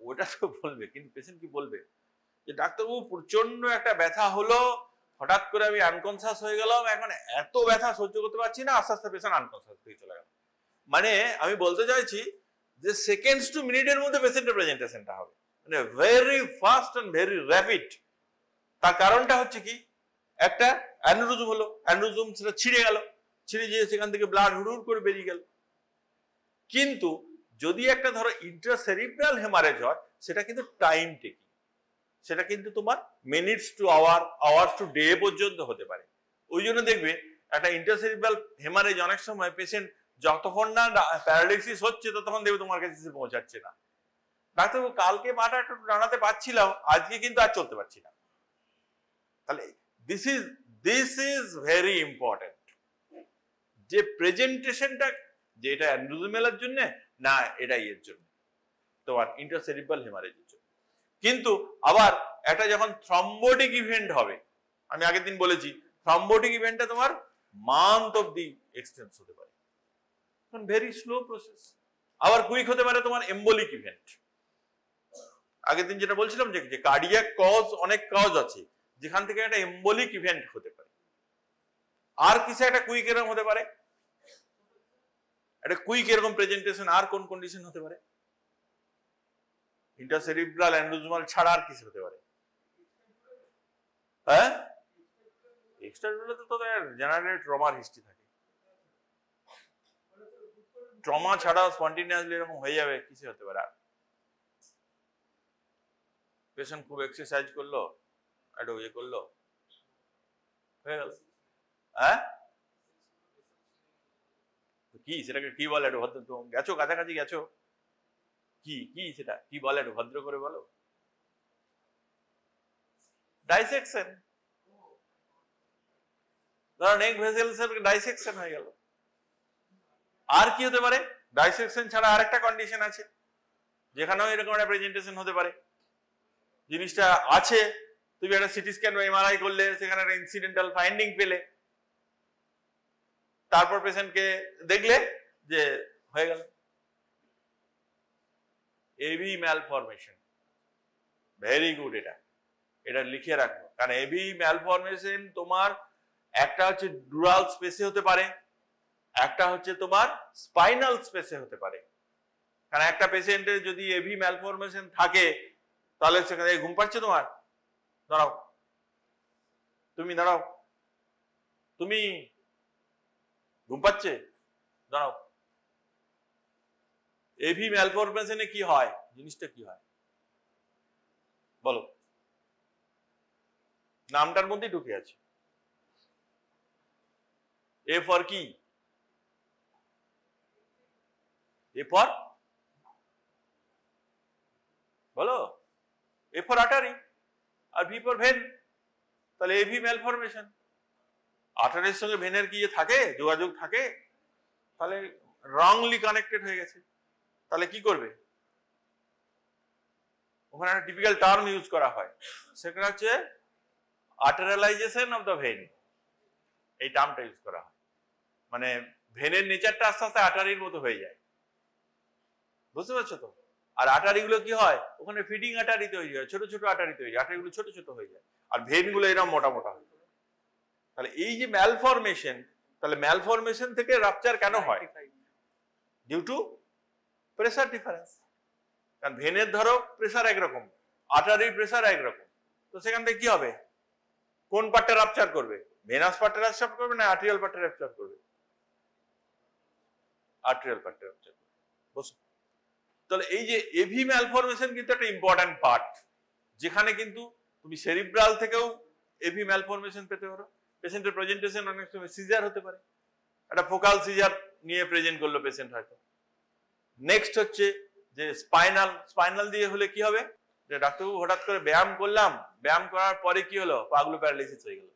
Speaker 1: ওটা তো বলবে, কিন্তু পেশেন্ট কি বলবে যে ডাক্তারবাবু প্রচন্ড একটা ব্যথা হলো, হঠাৎ করে আমি আনকনসিয়াস হয়ে গেলাম, এখন এত ব্যথা সহ্য করতে পারছি না, আস্তে আস্তে পেশেন্ট আনকনসিয়াস হয়ে চলে গেল। মানে আমি বলতে চাইছি যে সেকেন্ডস টু মিনিটের মধ্যে পেশেন্টের প্রেজেন্টেশনটা হবে, মানে very fast and very rapid. তার কারণটা হচ্ছে কি, একটা অ্যানিউরিজম হলো, অ্যানিউরিজম সেটা ছিঁড়ে গেল, ছিঁড়ে গিয়ে সেখান থেকে ব্লাড হুড় করে বেরিয়ে গেল। কিন্তু যদি একটা ধরো ইন্টারসেরিব্রাল হেমারেজ হয়, সেটা কিন্তু টাইম টেকিং, সেটা কিন্তু তোমার minutes to hour, hours to day পর্যন্ত হতে পারে। ওই জন্য দেখবে একটা ইন্টারসেরিব্রাল হেমারেজ অনেক সময় পেশেন্ট যতক্ষণ না প্যারালাইসিস হচ্ছে ততক্ষণ দেখবে তোমার কাছে এসে পৌঁছাচ্ছে না। ডাক্তারবাবু কালকে পাটা একটু দাঁড়াতে পারছিলাম, আজকে কিন্তু আর চলতে পারছি না। তাহলে দিস ইজ ভেরি ইম্পর্টেন্ট যে প্রেজেন্টেশনটা, যে এটা অ্যানরুজমেলার জন্য না এটা এর জন্য, তোমার ইন্টারসেরিব্রাল হেমারেজের জন্য। কিন্তু আবার একটা যখন থ্রম্বোটিক ইভেন্ট হবে, আমি আগের দিন বলেছি থ্রম্বোটিক ইভেন্টটা তোমার মান্থ অব্দি এক্সটেন্স হতে পারে, ভেরি স্লো প্রসেস। আবার কুইক হতে পারে তোমার এম্বোলিক ইভেন্ট। আগের দিন যেটা বলছিলাম যে কার্ডিয়াক কজ, অনেক কজ আছে যেখান থেকে একটা এম্বোলিক ইভেন্ট হতে পারে। আর কিছু একটা কুইক এরকম হতে পারে, একটা কুইক এরকম প্রেজেন্টেশন আর কোন কন্ডিশন হতে পারে? ইন্টারসেরিব্রাল অ্যানরুজমাল ছাড়া আর কিছু হতে পারে? হ্যাঁ, এক্সট্রাডুরালে তো জেনারেল ট্রমার হিস্ট্রি থাকে। ট্রমা ছাড়া স্পন্টিনিয়াসলি এরকম হয়ে যাবে, কিছু হতে পারে। আর পেশেন্ট খুব এক্সারসাইজ করলো, একটু ইয়ে করলো, হয়ে গেল। হ্যাঁ, কি সেটাকে কি বলে? একটু ভদ্র, তো গেছো কাছাকাছি গেছো, কি কি সেটা কি বলে? একটু ভদ্র করে বলো। ডাইসেকশন। ধরো নেক ভেসেলস এর ডাইসেকশন হয়ে গেল। আর কি হতে পারে? ডাইসেকশন ছাড়া আরেকটা কন্ডিশন আছে যেখানেও এরকম একটা প্রেজেন্টেশন হতে পারে। জিনিসটা আছে, তুমি একটা সিটি স্ক্যান বা এমআরআই করলে, সেখানে একটা ইনসিডেন্টাল ফাইন্ডিং পেলে, তারপর পেশেন্টকে দেখলে যে হয়ে গেল। AV malformation, very good. এটা লিখে রাখো, কারণ এবি ম্যালফরমেশন তোমার একটা হচ্ছে ডুরাল স্পেসে হতে পারে, একটা হচ্ছে তোমার স্পাইনাল স্পেসে হতে পারে। কারণ একটা পেশেন্টের যদি এবি ম্যালফরমেশন থাকে তাহলে সেখানে ঘুম পাচ্ছে তোমার, দাঁড়াও, তুমি দাঁড়াও, তুমি ঘুম পাচ্ছে, দাঁড়াও। এবি ম্যালফরমেশনে কি হয়? জিনিসটা কি হয় বলো? নামটার মধ্যেই ঢুকে আছে। এ ফর কি? এ ফর বলো। এ ফর আর্টারি আর ভি ফর ভেন। তাহলে এভি ম্যালফরমেশন। আর্টারির সঙ্গে ভেনের কি থাকে, যোগাযোগ থাকে? তাহলে রংলি কানেক্টেড হয়ে গেছে। তাহলে কি করবে? ওখানে একটা টিপিক্যাল টার্ম ইউজ করা হয়, সেটা হচ্ছে আর্টারিয়ালাইজেশন অফ দ্য ভেন। এই টার্মটা ইউজ করা হয়, মানে ভেনের নেচারটা আস্তে আস্তে আর্টারির মতো হয়ে যায়। বুঝতে পারছো তো? আর আর্টারি গুলো কি হয়, ওখানে ফিডিং আর্টারি তৈরি হয়, ছোট ছোট আর্টারি তৈরি, আর্টারি গুলো ছোট ছোট হয়ে যায়, আর ভেন গুলো এরকম মোটা মোটা হয়ে যায়। তাহলে এই যে ম্যালফরমেশন, তাহলে ম্যালফরমেশন থেকে রাপচার কেন হয়? Due to pressure difference. কারণ ভেনের ধরো প্রেসার একরকম, আর্টারির প্রেসার একরকম, তো সেখান থেকে কি হবে? কোন পার্টটা রাপচার করবে? ভেনাস পার্টটা রাপচার করবে না আর্টেরিয়াল পার্টটা রাপচার করবে? আর্টেরিয়াল পার্টটা রাপচার করবে। বুঝছো? তাহলে এই যে এভি ম্যালফরমেশন কিন্তু একটা ইম্পর্টেন্ট পার্ট, যেখানে কিন্তু তুমি সেরিব্রাল থেকেও এভি ম্যালফরমেশন পেতে পারো। পেশেন্টের প্রেজেন্টেশন অনেক সময় সিজার হতে পারে, একটা ফোকাল সিজার নিয়ে প্রেজেন্ট করলো পেশেন্ট হয়তো। নেক্সট হচ্ছে যে স্পাইনাল দিয়ে হলে কি হবে? যে ডাক্তারবাবু হঠাৎ করে ব্যায়াম করলাম, ব্যায়াম করার পরে কি হলো? পাগুলো প্যারালাইসিস হয়ে গেল।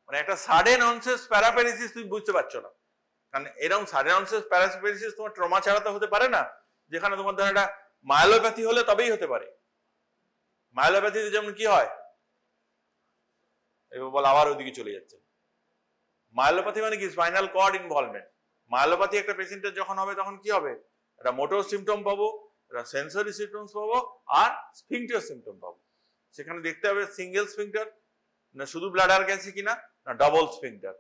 Speaker 1: মানে একটা সাডেন অনসেস প্যারাপ্যারালিসিস তুমি বুঝতে পারছো না, কারণ এরকম সাডেন অনসেস প্যারাপ্যারালিসিস তোমার ট্রমা ছাড়া তো হতে পারে না। যেখানে তোমার ধর একটা মায়োলোপ্যাথি হলে তবেই হতে পারে। মায়োলোপ্যাথিতে যেমন কি হয়, এবার বল আবার ওইদিকে চলে যাচ্ছে। মায়োলোপ্যাথি মানে কি? Spinal cord involvement. মায়োলোপ্যাথি একটা পেশেন্টের যখন হবে তখন কি হবে? একটা মোটর সিমটম পাবো, একটা সেন্সরি সিমটমস পাবো, আর স্ফিংটার সিমটম পাবো। সেখানে দেখতে হবে সিঙ্গেল স্ফিংটার না শুধু ব্লাডার গেছে কিনা, না ডবল স্ফিংটার,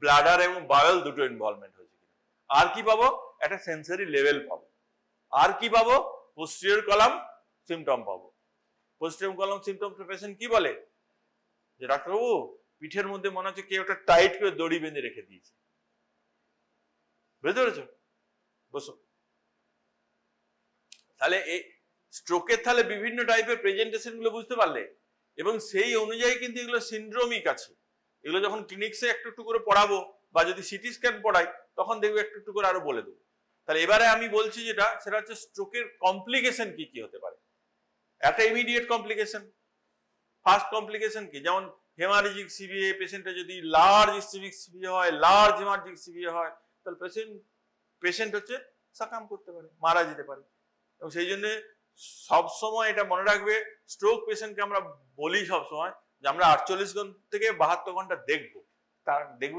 Speaker 1: ব্লাডার এবং বাওয়েল দুটো ইনভলভমেন্ট হয়েছে কিনা। আর কি পাবো? একটা সেন্সরি লেভেল পাবো। আর কি পাবো? পোস্টেরিয়র কলাম সিমটম পাবো। পোস্টেরিয়র কলাম সিমটম পেশেন্ট কি বলে? যে ডাক্তারবাবু পিঠের মধ্যে মনে হচ্ছে কেউ একটা টাইট করে দড়ি বেঁধে রেখে দিয়েছে। বুঝতে পেরেছো? বসো। তাহলে এই স্ট্রোকের তাহলে বিভিন্ন টাইপের প্রেজেন্টেশন গুলো বুঝতে পারলে, এবং সেই অনুযায়ী কিন্তু এগুলো সিন্ড্রোমিক আছে। এগুলো যখন ক্লিনিক্সে একটু একটু করে পড়াবো বা যদি সিটি স্ক্যান পড়াই তখন দেখবে একটু একটু করে আরো বলে দেবো। তাহলে এবারে আমি বলছি যেটা, সেটা হচ্ছে স্ট্রোকের কমপ্লিকেশন কি কি হতে পারে। একটা ইমিডিয়েট কমপ্লিকেশন, ফার্স্ট কমপ্লিকেশন কি, যেমন হেমারেজিক সিভিএ, পেশেন্টের যদি লার্জ ইসচেমিক সিভিএ হয়, লার্জ হেমারেজিক সিভিএ হয়, তাহলে পেশেন্ট হচ্ছে সাকাম করতে পারে, মারা যেতে পারে। এবং সেই জন্য সবসময় এটা মনে রাখবে, স্ট্রোক পেশেন্টকে আমরা বলি সবসময় যে আমরা 48 ঘন্টা থেকে 72 ঘন্টা দেখবো।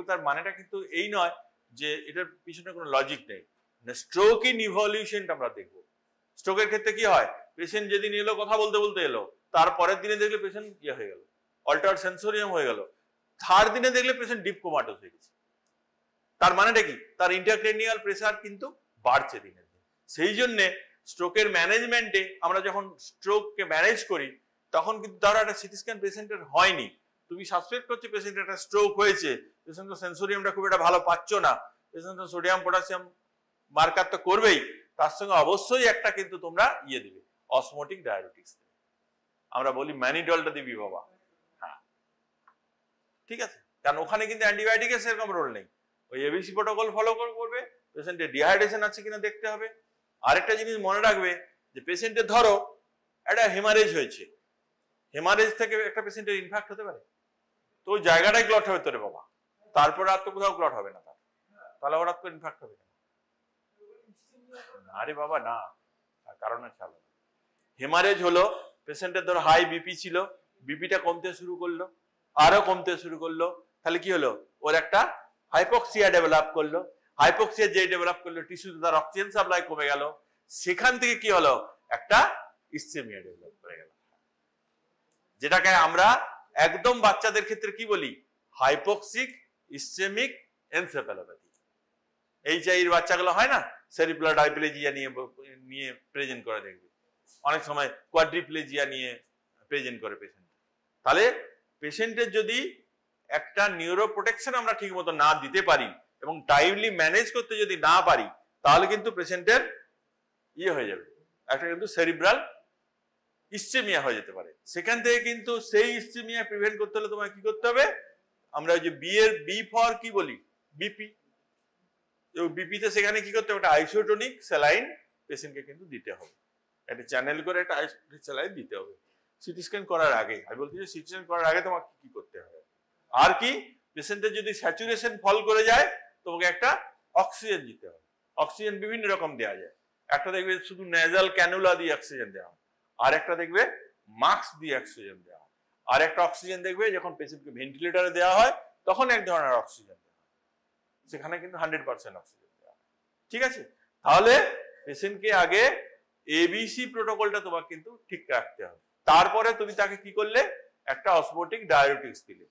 Speaker 1: তার মানেটা কিন্তু এই নয় যে এটার পিছনে কোনো লজিক নেই। স্ট্রোক ইন ইভলিউশনটা আমরা দেখবো। স্ট্রোকের ক্ষেত্রে কি হয়, পেশেন্ট যেদিন এলো কথা বলতে বলতে এলো, তারপরের দিনে দেখলে পেশেন্ট ইয়ে হয়ে গেল, অল্টার সেন্সোরিয়াম হয়ে গেল, থার্ড দিনে দেখলে পেশেন্ট ডিপ কোমাটোস হয়ে গেছে। তার মানেটা কি, তার ইন্টারক্রেনিয়াল প্রেসার কিন্তু বাড়ছে দিনের দিন। সেই জন্য স্ট্রোকের ম্যানেজমেন্টে আমরা যখন স্ট্রোককে ম্যানেজ করি তখন কিন্তু ধরো একটা সিটি স্ক্যান পেশেন্টের হয়নি, তুমি সাসপেক্ট করছো পেশেন্টের একটা স্ট্রোক হয়েছে, পেশেন্টের সেন্সোরিয়ামটা খুব একটা ভালো পাচ্ছ না, পেশেন্টের সোডিয়াম পটাশিয়াম মার্কার তো করবেই, তার সঙ্গে অবশ্যই একটা কিন্তু তোমরা ইয়ে দিবে, অসমোটিক ডায়াবেটিক্স। আমরা বলি ম্যানিডলটা দিবি বাবা, হ্যাঁ ঠিক আছে, কারণ ওখানে কিন্তু অ্যান্টিবায়োটিকের সেরকম রোল নেই। ওই এবিসি প্রোটোকল ফলো করবে, পেশেন্টের ডিহাইড্রেশন আছে কিনা দেখতে হবে। আরেকটা জিনিস মনে রাখবে যে পেশেন্টের ধরো একটা হেমারেজ হয়েছে, হেমারেজ থেকে একটা পেশেন্টের ইনফ্যাক্ট হতে পারে, তো ওই জায়গাটাই ক্লট হবে তোরে বাবা, তারপর আর তো কোথাও ক্লট হবে না, তাহলে ওরা তো ইনফ্যাক্ট হবে না। আরে বাবা না, তার কারণে চালো হেমারেজ হলো, পেশেন্টের ধরো হাই বিপি ছিল, বিপিটা কমতে শুরু করলো, আরো কমতে শুরু করলো, তাহলে কি হলো, ওর একটা হাইপক্সিয়া ডেভেলপ করলো। হাইপক্সিয়া যে ডেভেলপ করলো, টিস্যুতে তার অক্সিজেন সাপ্লাই কমে গেল, সেখান থেকে কি হলো, একটা ইসচেমিয়া ডেভেলপ করে গেল, যেটাকে আমরা একদম বাচ্চাদের ক্ষেত্রে কি বলি, হাইপক্সিক ইসচেমিক এনসেফালোপ্যাথি। এইচআইভির বাচ্চাগুলো হয় না, সেরিব্রাল ডাইপ্লেজিয়া নিয়ে প্রেজেন্ট করে, দেখবে অনেক সময় কোয়াড্রিপ্লেজিয়া নিয়ে প্রেজেন্ট করে পেশেন্ট। তাহলে পেশেন্টের যদি একটা নিউরো প্রোটেকশন আমরা ঠিক মতো না দিতে পারি এবং টাইমলি ম্যানেজ করতে যদি না পারি, তাহলে কিন্তু পেশেন্টের ইয়ে হয়ে যাবে, একটা কিন্তু সেরিব্রাল ইসচেমিয়া হয়ে যেতে পারে। সেখান থেকে কিন্তু সেই ইসচেমিয়া প্রিভেন্ট করতে হলে তোমায় কি করতে হবে, আমরা ওই যে বি ফর কি বলি, বিপি, বিপিতে সেখানে কি করতে হবে, একটা আইসোটোনিক স্যালাইন পেশেন্টকে কিন্তু দিতে হবে, একটা চ্যানেল করে একটা আইসোটোনিক স্যালাইন দিতে হবে সিটি স্ক্যান করার আগে। আমি বলছি যে সিটি স্ক্যান করার আগে তোমাকে কি করতে হবে, আর কি, পেশেন্টের যদি স্যাচুরেশন ফল করে যায় তোমাকে একটা অক্সিজেন দিতে হবে। অক্সিজেন বিভিন্ন রকম দেওয়া যায়, একটা দেখবে শুধু নেজাল ক্যানুলা দিয়ে অক্সিজেন দেওয়া হয়, আর একটা দেখবে মাস্ক দিয়ে অক্সিজেন দেওয়া হয়, আর একটা অক্সিজেন দেখবে যখন পেশেন্টকে ভেন্টিলেটরে দেওয়া হয় তখন এক ধরনের অক্সিজেন দেওয়া হয়, সেখানে কিন্তু 100% অক্সিজেন দেওয়া হয়। ঠিক আছে, তাহলে পেশেন্টকে আগে এবিসি প্রোটোকলটা তোমাকে কিন্তু ঠিক রাখতে হবে, তারপরে তুমি তাকে কি করলে, একটা অসমোটিক ডায়াবেটিক্স দিলে।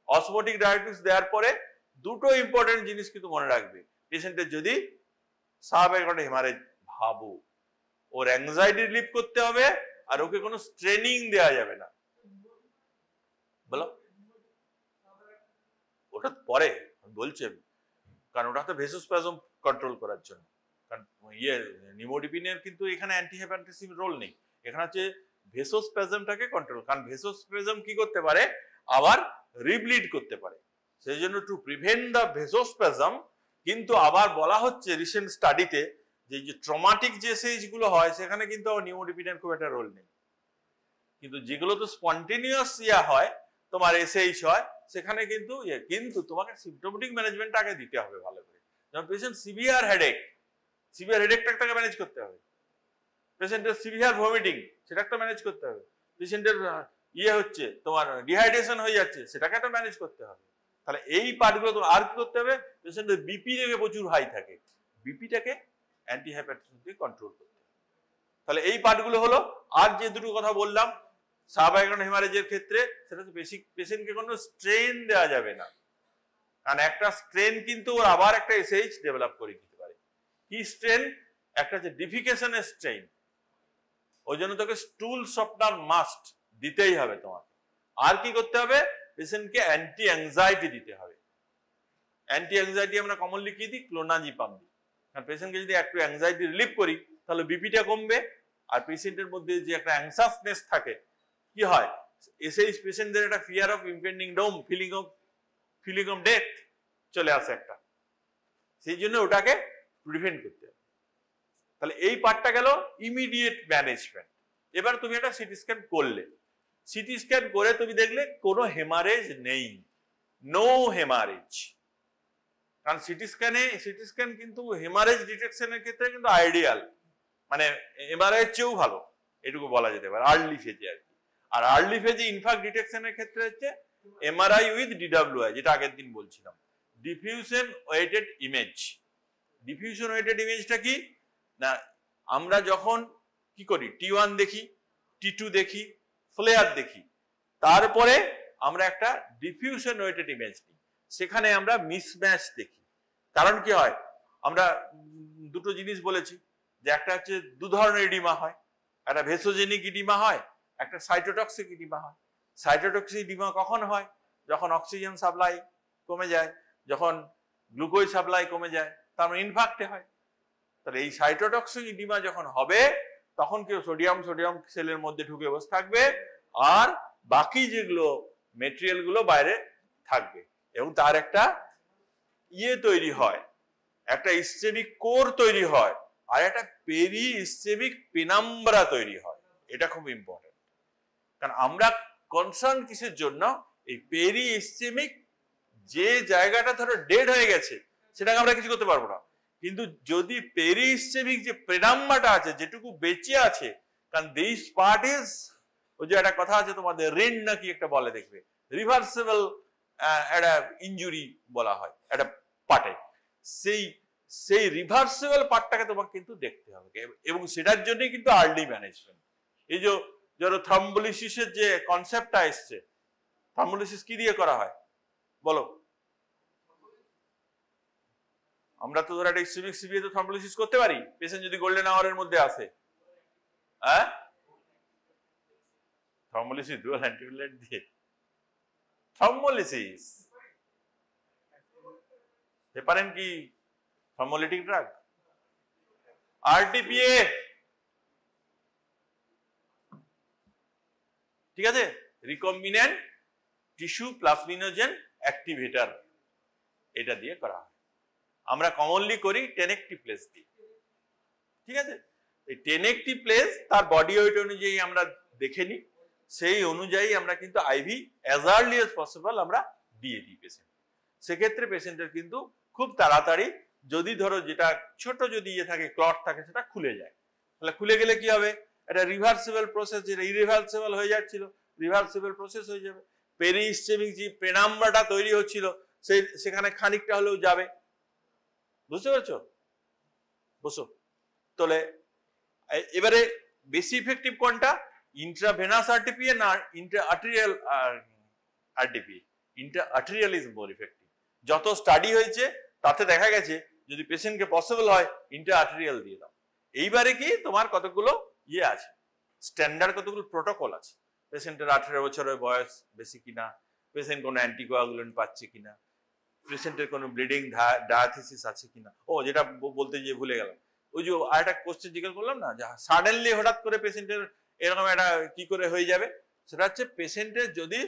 Speaker 1: অসমোটিক ডায়াবেটিক্স দেওয়ার পরে দুটো ইম্পর্টেন্ট জিনিস কিন্তু মনে রাখবে, পেশেন্টের যদি স্বাভাবিক হেমারেজ ভাবো, ওর অ্যাংজাইটি রিলিভ করতে হবে, আর ওকে কোনো স্ট্রেনিং দেওয়া যাবে না। বলো, ওটা পরে বলছি আমি, কারণ ওটা তো ভেসোস্প্যাজম কন্ট্রোল করার জন্য, কারণ ইয়ে নিমোডিপিনের কিন্তু এখানে অ্যান্টিহেপাটিসিস রোল নেই, এখানে হচ্ছে ভেসোস্প্যাজমটাকে কন্ট্রোল, কারণ ভেসোস্প্যাজম কি করতে পারে, আবার রিব্লিড করতে পারে, সেই জন্য টু প্রিভেন্ট দ্য ভেসোস্প্যাজম। কিন্তু আবার বলা হচ্ছে রিসেন্ট স্টাডিতে যে ট্রমাটিক যে সেজ গুলো হয় সেখানে কিন্তু নিউমোডিপিনের খুব একটা রোল নেই, কিন্তু যেগুলো তো স্পন্টেনিয়াস ইয়া হয়, তোমার এসএইচ হয়, সেখানে কিন্তু কিন্তু তোমাকে সিম্পটোমেটিক ম্যানেজমেন্ট আগে দিতে হবে ভালো করে। যেমন পেশেন্ট সিভিয়ার হেডেকটাকে ম্যানেজ করতে হবে, পেশেন্টের সিভিয়ার ভমিটিং সেটা একটা ম্যানেজ করতে হবে, পেশেন্টের ইয়ে হচ্ছে তোমার ডিহাইড্রেশন হয়ে যাচ্ছে সেটাকে একটা ম্যানেজ করতে হবে। তাহলে এই পার্টগুলো তোমার আর কি করতে হবে, পেশেন্টের বিপি থেকে প্রচুর হাই থাকে, বিপিটাকে অ্যান্টিহাইপারটেনশন দিয়ে কন্ট্রোল করতে হবে। তাহলে এই পার্টগুলো হলো। আর যে দুটো কথা বললাম সাবঅ্যাকুইট হেমারেজের ক্ষেত্রে, সেটা হচ্ছে বেসিক পেশেন্টকে কোনো স্ট্রেন দেওয়া যাবে না, কারণ একটা স্ট্রেন কিন্তু ওর আবার একটা এসএইচ ডেভেলপ করে দিতে পারে। কি স্ট্রেন, একটা হচ্ছে ডিফিকেশনের স্ট্রেন, ওই জন্য তোকে স্টুল সফটনার মাস্ট দিতেই হবে তোমাকে। আর কি করতে হবে, পেশেন্টকে অ্যান্টি অ্যাংজাইটি দিতে হবে। অ্যান্টি অ্যাংজাইটি আমরা কমনলি কি দিই, ক্লোনাজিপাম দিই, কারণ পেশেন্টকে যদি একটু অ্যাংজাইটি রিলিভ করি তাহলে বিপিটা কমবে, আর পেশেন্টের মধ্যে যে একটা অ্যাংসাসনেস থাকে, কি হয়, সেই পেশেন্টদের একটা fear of impending doom, feeling of death চলে আসে একটা, সেই জন্য ওটাকে প্রিভেন্ট করতে হবে। তাহলে এই পার্টটা গেল ইমিডিয়েট ম্যানেজমেন্ট। এবার তুমি একটা সিটি স্ক্যান করলে, সিটি স্ক্যান করে তুমি দেখলে কোনো হেমারেজ নেই, নো হেমারেজ। কারণ সিটি স্ক্যান কিন্তু হেমারেজ ডিটেকশনের ক্ষেত্রে কিন্তু আইডিয়াল, মানে এমআরআই এর চেয়েও ভালো, এটুকু বলা যেতে পারে আর্লি ফেজে আর কি। আর আর্লি ফেজে ইনফ্যাক্ট ডিটেকশনের ক্ষেত্রে হচ্ছে এমআরআই উইথ ডিডব্লিউআই, যেটা আগের দিন বলছিলাম, diffusion weighted image. Diffusion weighted ইমেজটা কি না, আমরা যখন কি করি, T1 দেখি, T2 দেখি, ফ্লেয়ার দেখি, তারপরে আমরা একটা ডিফিউশন ওয়েটেড ইমেজ নিই, সেখানে আমরা মিসম্যাচ দেখি। কারণ কি হয়, আমরা দুটো জিনিস বলেছি, যে একটা হচ্ছে দু ধরনের ইডিমা হয়, একটা ভেসোজেনিক ইডিমা হয়, একটা সাইটোটক্সিক ইডিমা হয়। সাইটোটক্সিক ইডিমা কখন হয়, যখন অক্সিজেন সাপ্লাই কমে যায়, যখন গ্লুকোজ সাপ্লাই কমে যায়, তার মানে ইনফ্যাক্টে হয়। তাহলে এই সাইটোটক্সিক ইডিমা যখন হবে, তখন কেউ সোডিয়াম সেলের মধ্যে ঢুকে বসে থাকবে, আর বাকি যেগুলো মেটেরিয়াল গুলো বাইরে থাকবে, এবং তার একটা তৈরি হয়, একটা ইসচেমিক কোর তৈরি হয়, আর একটা পেরি ইসচেমিক পেনাম্বরা তৈরি হয়। এটা খুব ইম্পর্টেন্ট, কারণ আমরা কনসার্ন কিসের জন্য, এই পেরি ইসচেমিক যে জায়গাটা ধরো ডেড হয়ে গেছে, সেটাকে আমরা কিছু করতে পারবো না, কিন্তু যদি পেরি ইসচেমিক যে পেনাম্বাটা আছে, যেটুকু বেঁচে আছে, কারণ দিস পার্ট ইজ, ওই যে একটা কথা আছে তোমাদের, রেন নাকি একটা বলে দেখবে, রিভার্সেবল একটা ইনজুরি বলা হয় একটা পার্টে, সেই রিভার্সেবল পার্টটাকে তোমাকে কিন্তু দেখতে হবে, এবং সেটার জন্যই কিন্তু আর্লি ম্যানেজমেন্ট। এই যে ধরো থ্রম্বোলিসিসের যে কনসেপ্টটা এসছে, থ্রম্বোলিসিস কি দিয়ে করা হয় বলো? আমরা তো ধরো একটা ইসচেমিক সিভিএ তো থ্রম্বোলিসিস করতে পারি, পেশেন্ট যদি গোল্ডেন আওয়ারের মধ্যে আসে, হ্যাঁ, থ্রম্বোলিসিস ডুয়াল অ্যান্টিপ্লেট দিয়ে থ্রম্বোলিসিস হেপারিন কি থ্রম্বোলিটিক ড্রাগ? আরটিপিএ, ঠিক আছে, রিকম্বিনেন্ট টিস্যু প্লাজমিনোজেন অ্যাক্টিভেটর, এটা দিয়ে করা হয়। আমরা কমনলি করি টেনেকটিপ্লেজ দিয়ে, ঠিক আছে। এই টেনেকটিপ্লেজ তার বডি ওয়েট অনুযায়ী আমরা দেখে নিই, সেই অনুযায়ী আমরা কিন্তু IV as early as possible আমরা দিয়ে দিই পেশেন্ট। সেক্ষেত্রে পেশেন্টের কিন্তু খুব তাড়াতাড়ি, যদি ধরো যেটা ছোট যদি থাকে, ক্লট থাকে, সেটা খুলে যায়। তাহলে খুলে গেলে কি হবে, একটা রিভার্সিবল প্রসেস, যেটা ইরিভার্সিবল হয়ে যাচ্ছিল, রিভার্সিবল প্রসেস হয়ে যাবে। পেরি ইসচেমিক যে পেনাম্বারটা তৈরি হচ্ছিল, সেখানে খানিকটা হলেও যাবে। বুঝতে পারছো? বসো। তাহলে এবারে বেশি ইফেক্টিভ কোনটা, ইন্ট্রাভেনাস আরটিপিএ না intra arterial rtPA? Intra arterial is more effective. যত স্টাডি হয়েছে তাতে দেখা গেছে যদি পেশেন্টকে পসিবল হয় ইন্ট্রা-আর্টেরিয়াল দিয়ে দাও। এইবারে কি তোমার কতগুলো আছে, স্ট্যান্ডার্ড কতগুলো প্রোটোকল আছে, পেশেন্টের 18 বছরের বয়স বেশি কিনা, পেশেন্ট কোনো অ্যান্টিকোয়াগুলেন্ট পাচ্ছে কিনা, পেশেন্টের কোনো ব্লিডিং ডায়াথিসিস আছে কিনা। ও যেটা বলতে গিয়ে ভুলে গেলাম, ওই যে আরেকটা কোশ্চেন জিজ্ঞেস করলাম না, যে সাডেনলি হঠাৎ করে পেশেন্টের এরকম একটা কি করে হয়ে যাবে, সেটা হচ্ছে পেশেন্টের যদি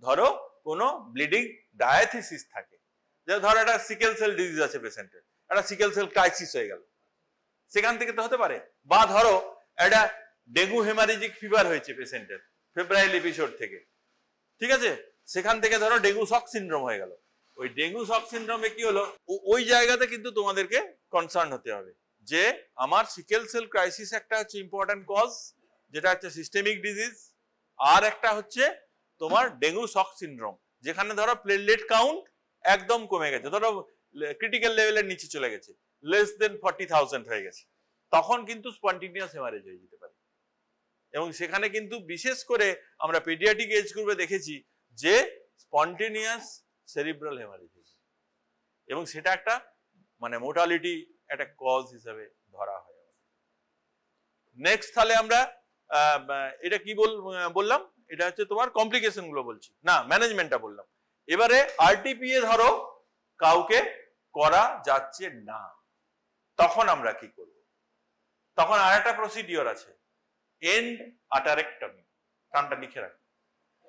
Speaker 1: ধরো কোনো ব্লিডিং ডায়াথিসিস থাকে, যে ধরো একটা সিকেল সেল ডিজিজ আছে পেশেন্টের, একটা সিকেল সেল ক্রাইসিস হয়ে গেল, সেখান থেকে তো হতে পারে। বা ধরো একটা ডেঙ্গু হেমারেজিক ফিভার হয়েছে পেশেন্টের ফেব্রাইল এপিসোড থেকে, ঠিক আছে, সেখান থেকে ধরো ডেঙ্গু শক সিনড্রোম হয়ে গেল। ওই ডেঙ্গু শক সিনড্রোমে কি হলো, ওই জায়গাতে কিন্তু তোমাদেরকে কনসার্ন হতে হবে যে আমার সিকেল সেল ক্রাইসিস একটা হচ্ছে ইম্পর্টেন্ট কজ, যেটা হচ্ছে সিস্টেমিক ডিজিজ, আর একটা হচ্ছে তোমার ডেঙ্গু শক সিনড্রোম, যেখানে ধরো প্লেটলেট কাউন্ট একদম কমে গেছে, ধরো ক্রিটিক্যাল লেভেলের নিচে চলে গেছে, লেস দেন 40,000 হয়ে গেছে, তখন কিন্তু স্পন্টিনিয়াস হেমারেজ হয়ে যেতে পারে। এবং সেখানে কিন্তু বিশেষ করে আমরা পেডিয়াট্রিক এজ গ্রুপে দেখেছি যে স্পন্টিনিয়াস সেরিব্রাল হেমারেজ হয়েছে, এবং সেটা একটা মানে মোর্টালিটি একটা কজ হিসেবে ধরা হয়। নেক্সট তাহলে আমরা এটা কি বললাম, এটা হচ্ছে তোমার কমপ্লিকেশন গুলো বলছি না, ম্যানেজমেন্টটা বললাম। এবারে আরটিপিএ ধরো কাউকে করা যাচ্ছে না, তখন আমরা কি করব? তখন আর একটা প্রসিডিওর আছে, এন্ড অ্যাটারেক্টমি, নামটা লিখে রাখ,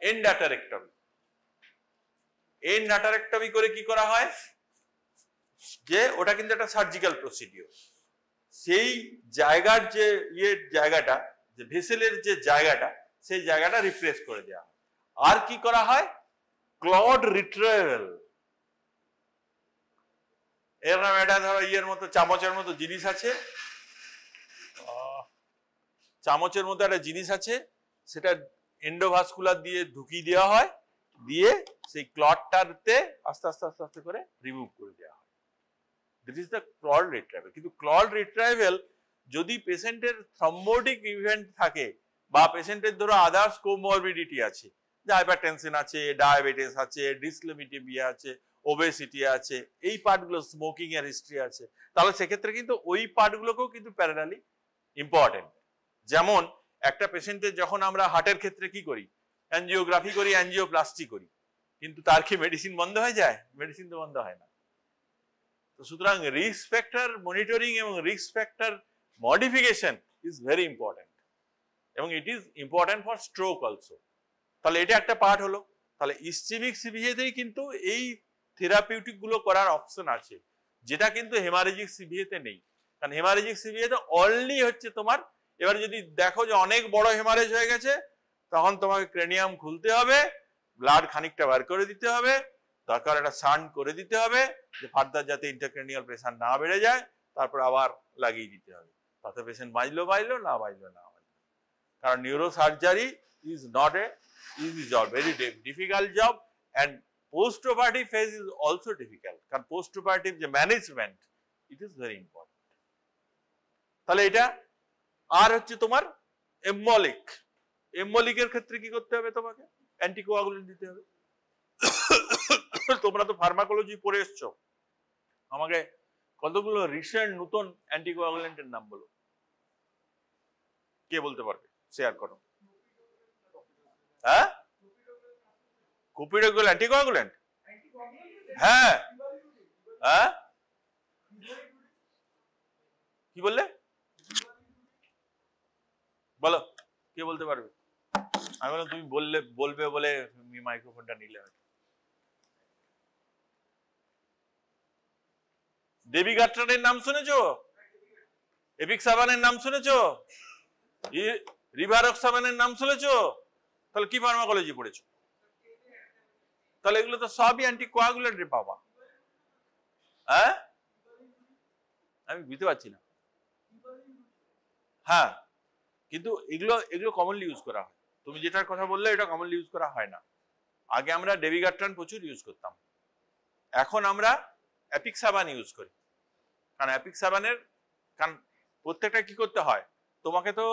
Speaker 1: এন্ড অ্যাটারেক্টমি। এন্ড অ্যাটারেক্টমি করে কি করা হয়, যে ওটা কিন্তু একটা সার্জিক্যাল প্রসিডিওর, সেই জায়গার যে জায়গাটা, যে ভেসেলের যে জায়গাটা, সেই জায়গাটা রিপ্লেস করে দেওয়া হয়। আর কি করা হয়, ক্লড রিট্রাইভাল। এরকম একটা ধরো ইয়ের মতো, চামচের মতো জিনিস আছে, চামচের মতো একটা জিনিস আছে, সেটা এন্ডোভাস্কুলার দিয়ে ঢুকিয়ে দেওয়া হয়, দিয়ে সেই ক্লডটাতে আস্তে আস্তে আস্তে আস্তে করে রিমুভ করে দেওয়া হয়। This is the clot retrieval. কিন্তু ক্লড রিট্রাইভাল যদি পেশেন্টের থ্রম্বোটিক ইভেন্ট থাকে, বা পেশেন্টের ধরো আদার্স কোমরবিডিটি আছে, যে হাইপারটেনশন আছে, ডায়াবেটিস আছে, ডিসলিপিডিমিয়া আছে, ওবেসিটি আছে, এই পার্টগুলো, স্মোকিং এর হিস্ট্রি আছে, তাহলে সেক্ষেত্রে কিন্তু ওই পার্টগুলোকেও কিন্তু প্যারালালি ইম্পর্টেন্ট। যেমন একটা পেশেন্টের যখন আমরা হার্টের ক্ষেত্রে কি করি, অ্যাঞ্জিওগ্রাফি করি, অ্যাঞ্জিওপ্লাস্টি করি, কিন্তু তার কি মেডিসিন বন্ধ হয়ে যায়? মেডিসিন তো বন্ধ হয় না। তো সুতরাং রিস্ক ফ্যাক্টর মনিটরিং এবং risk factor modification is very important, এবং it is important for stroke also. তাহলে এটা একটা পার্ট হলো। তাহলে ইসচেমিক সিভিএতেই কিন্তু এই থেরাপিউটিক গুলো করার অপশন আছে, যেটা কিন্তু হেমারেজিক সিভিএতে নেই। কারণ হেমারেজিক সিভিএতে অনলি হচ্ছে তোমার, এবার যদি দেখো যে অনেক বড় হেমারেজ হয়ে গেছে, তখন তোমাকে ক্রেনিয়াম খুলতে হবে, ব্লাড খানিকটা বার করে দিতে হবে, দরকার একটা শান্ট করে দিতে হবে, যে ফার্দার যাতে ইন্টারক্রেনিয়াল প্রেসার না বেড়ে যায়, তারপর আবার লাগিয়ে দিতে হবে। তাতে পেশেন্ট বাঁচলো বাঁচলো, না বাঁচলো না বাঁচলো। কারণ neuro surgery is not a easy job, very difficult job, and post-operative phase is also difficult. কারণ post-operative যে management, it is very important. তাহলে এটা আর হচ্ছে তোমার এম্বলিক। এম্বলিকের ক্ষেত্রে কি করতে হবে, তোমাকে অ্যান্টিকোয়াগুলেন্ট দিতে হবে। তোমরা তো ফার্মাকোলজি পড়ে এসছো, আমাকে কতগুলো রিসেন্ট নতুন অ্যান্টিকোয়াগুলেন্টের নাম বলো, কে বলতে পারবে? শেয়ার করো। হ্যাঁ, কুপিডোগ্রাল অ্যান্টিকোয়াগুলেন্ট, হ্যাঁ হ্যাঁ, কি বললে, বলো, কে বলতে পারবে? আমি বললাম তুমি বলবে বলে মাইক্রোফোনটা নিলে। ডেবিগাট্রানের নাম শুনেছো? এপিক্সাবানের নাম শুনেছো? রিভারক্সাবানের নাম শুনেছো? তাহলে কি ফার্মাকোলজি পড়েছো? তাহলে এগুলো তো সবই অ্যান্টিকোয়াগুলেন্ট পাবা। হ্যাঁ, আমি বুঝতে পারছি না। হ্যাঁ, কিন্তু এগুলো কমনলি ইউজ করা হয়। তুমি যেটার কথা বললে এটা কমনলি ইউজ করা হয় না। আগে আমরা ডেবিগাট্রান প্রচুর ইউজ করতাম, এখন আমরা অ্যাপিক্সাবান ইউজ করি। কারণ অ্যাপিক্সাবানের, কারণ প্রত্যেকটা কি করতে হয়, তোমাকে তো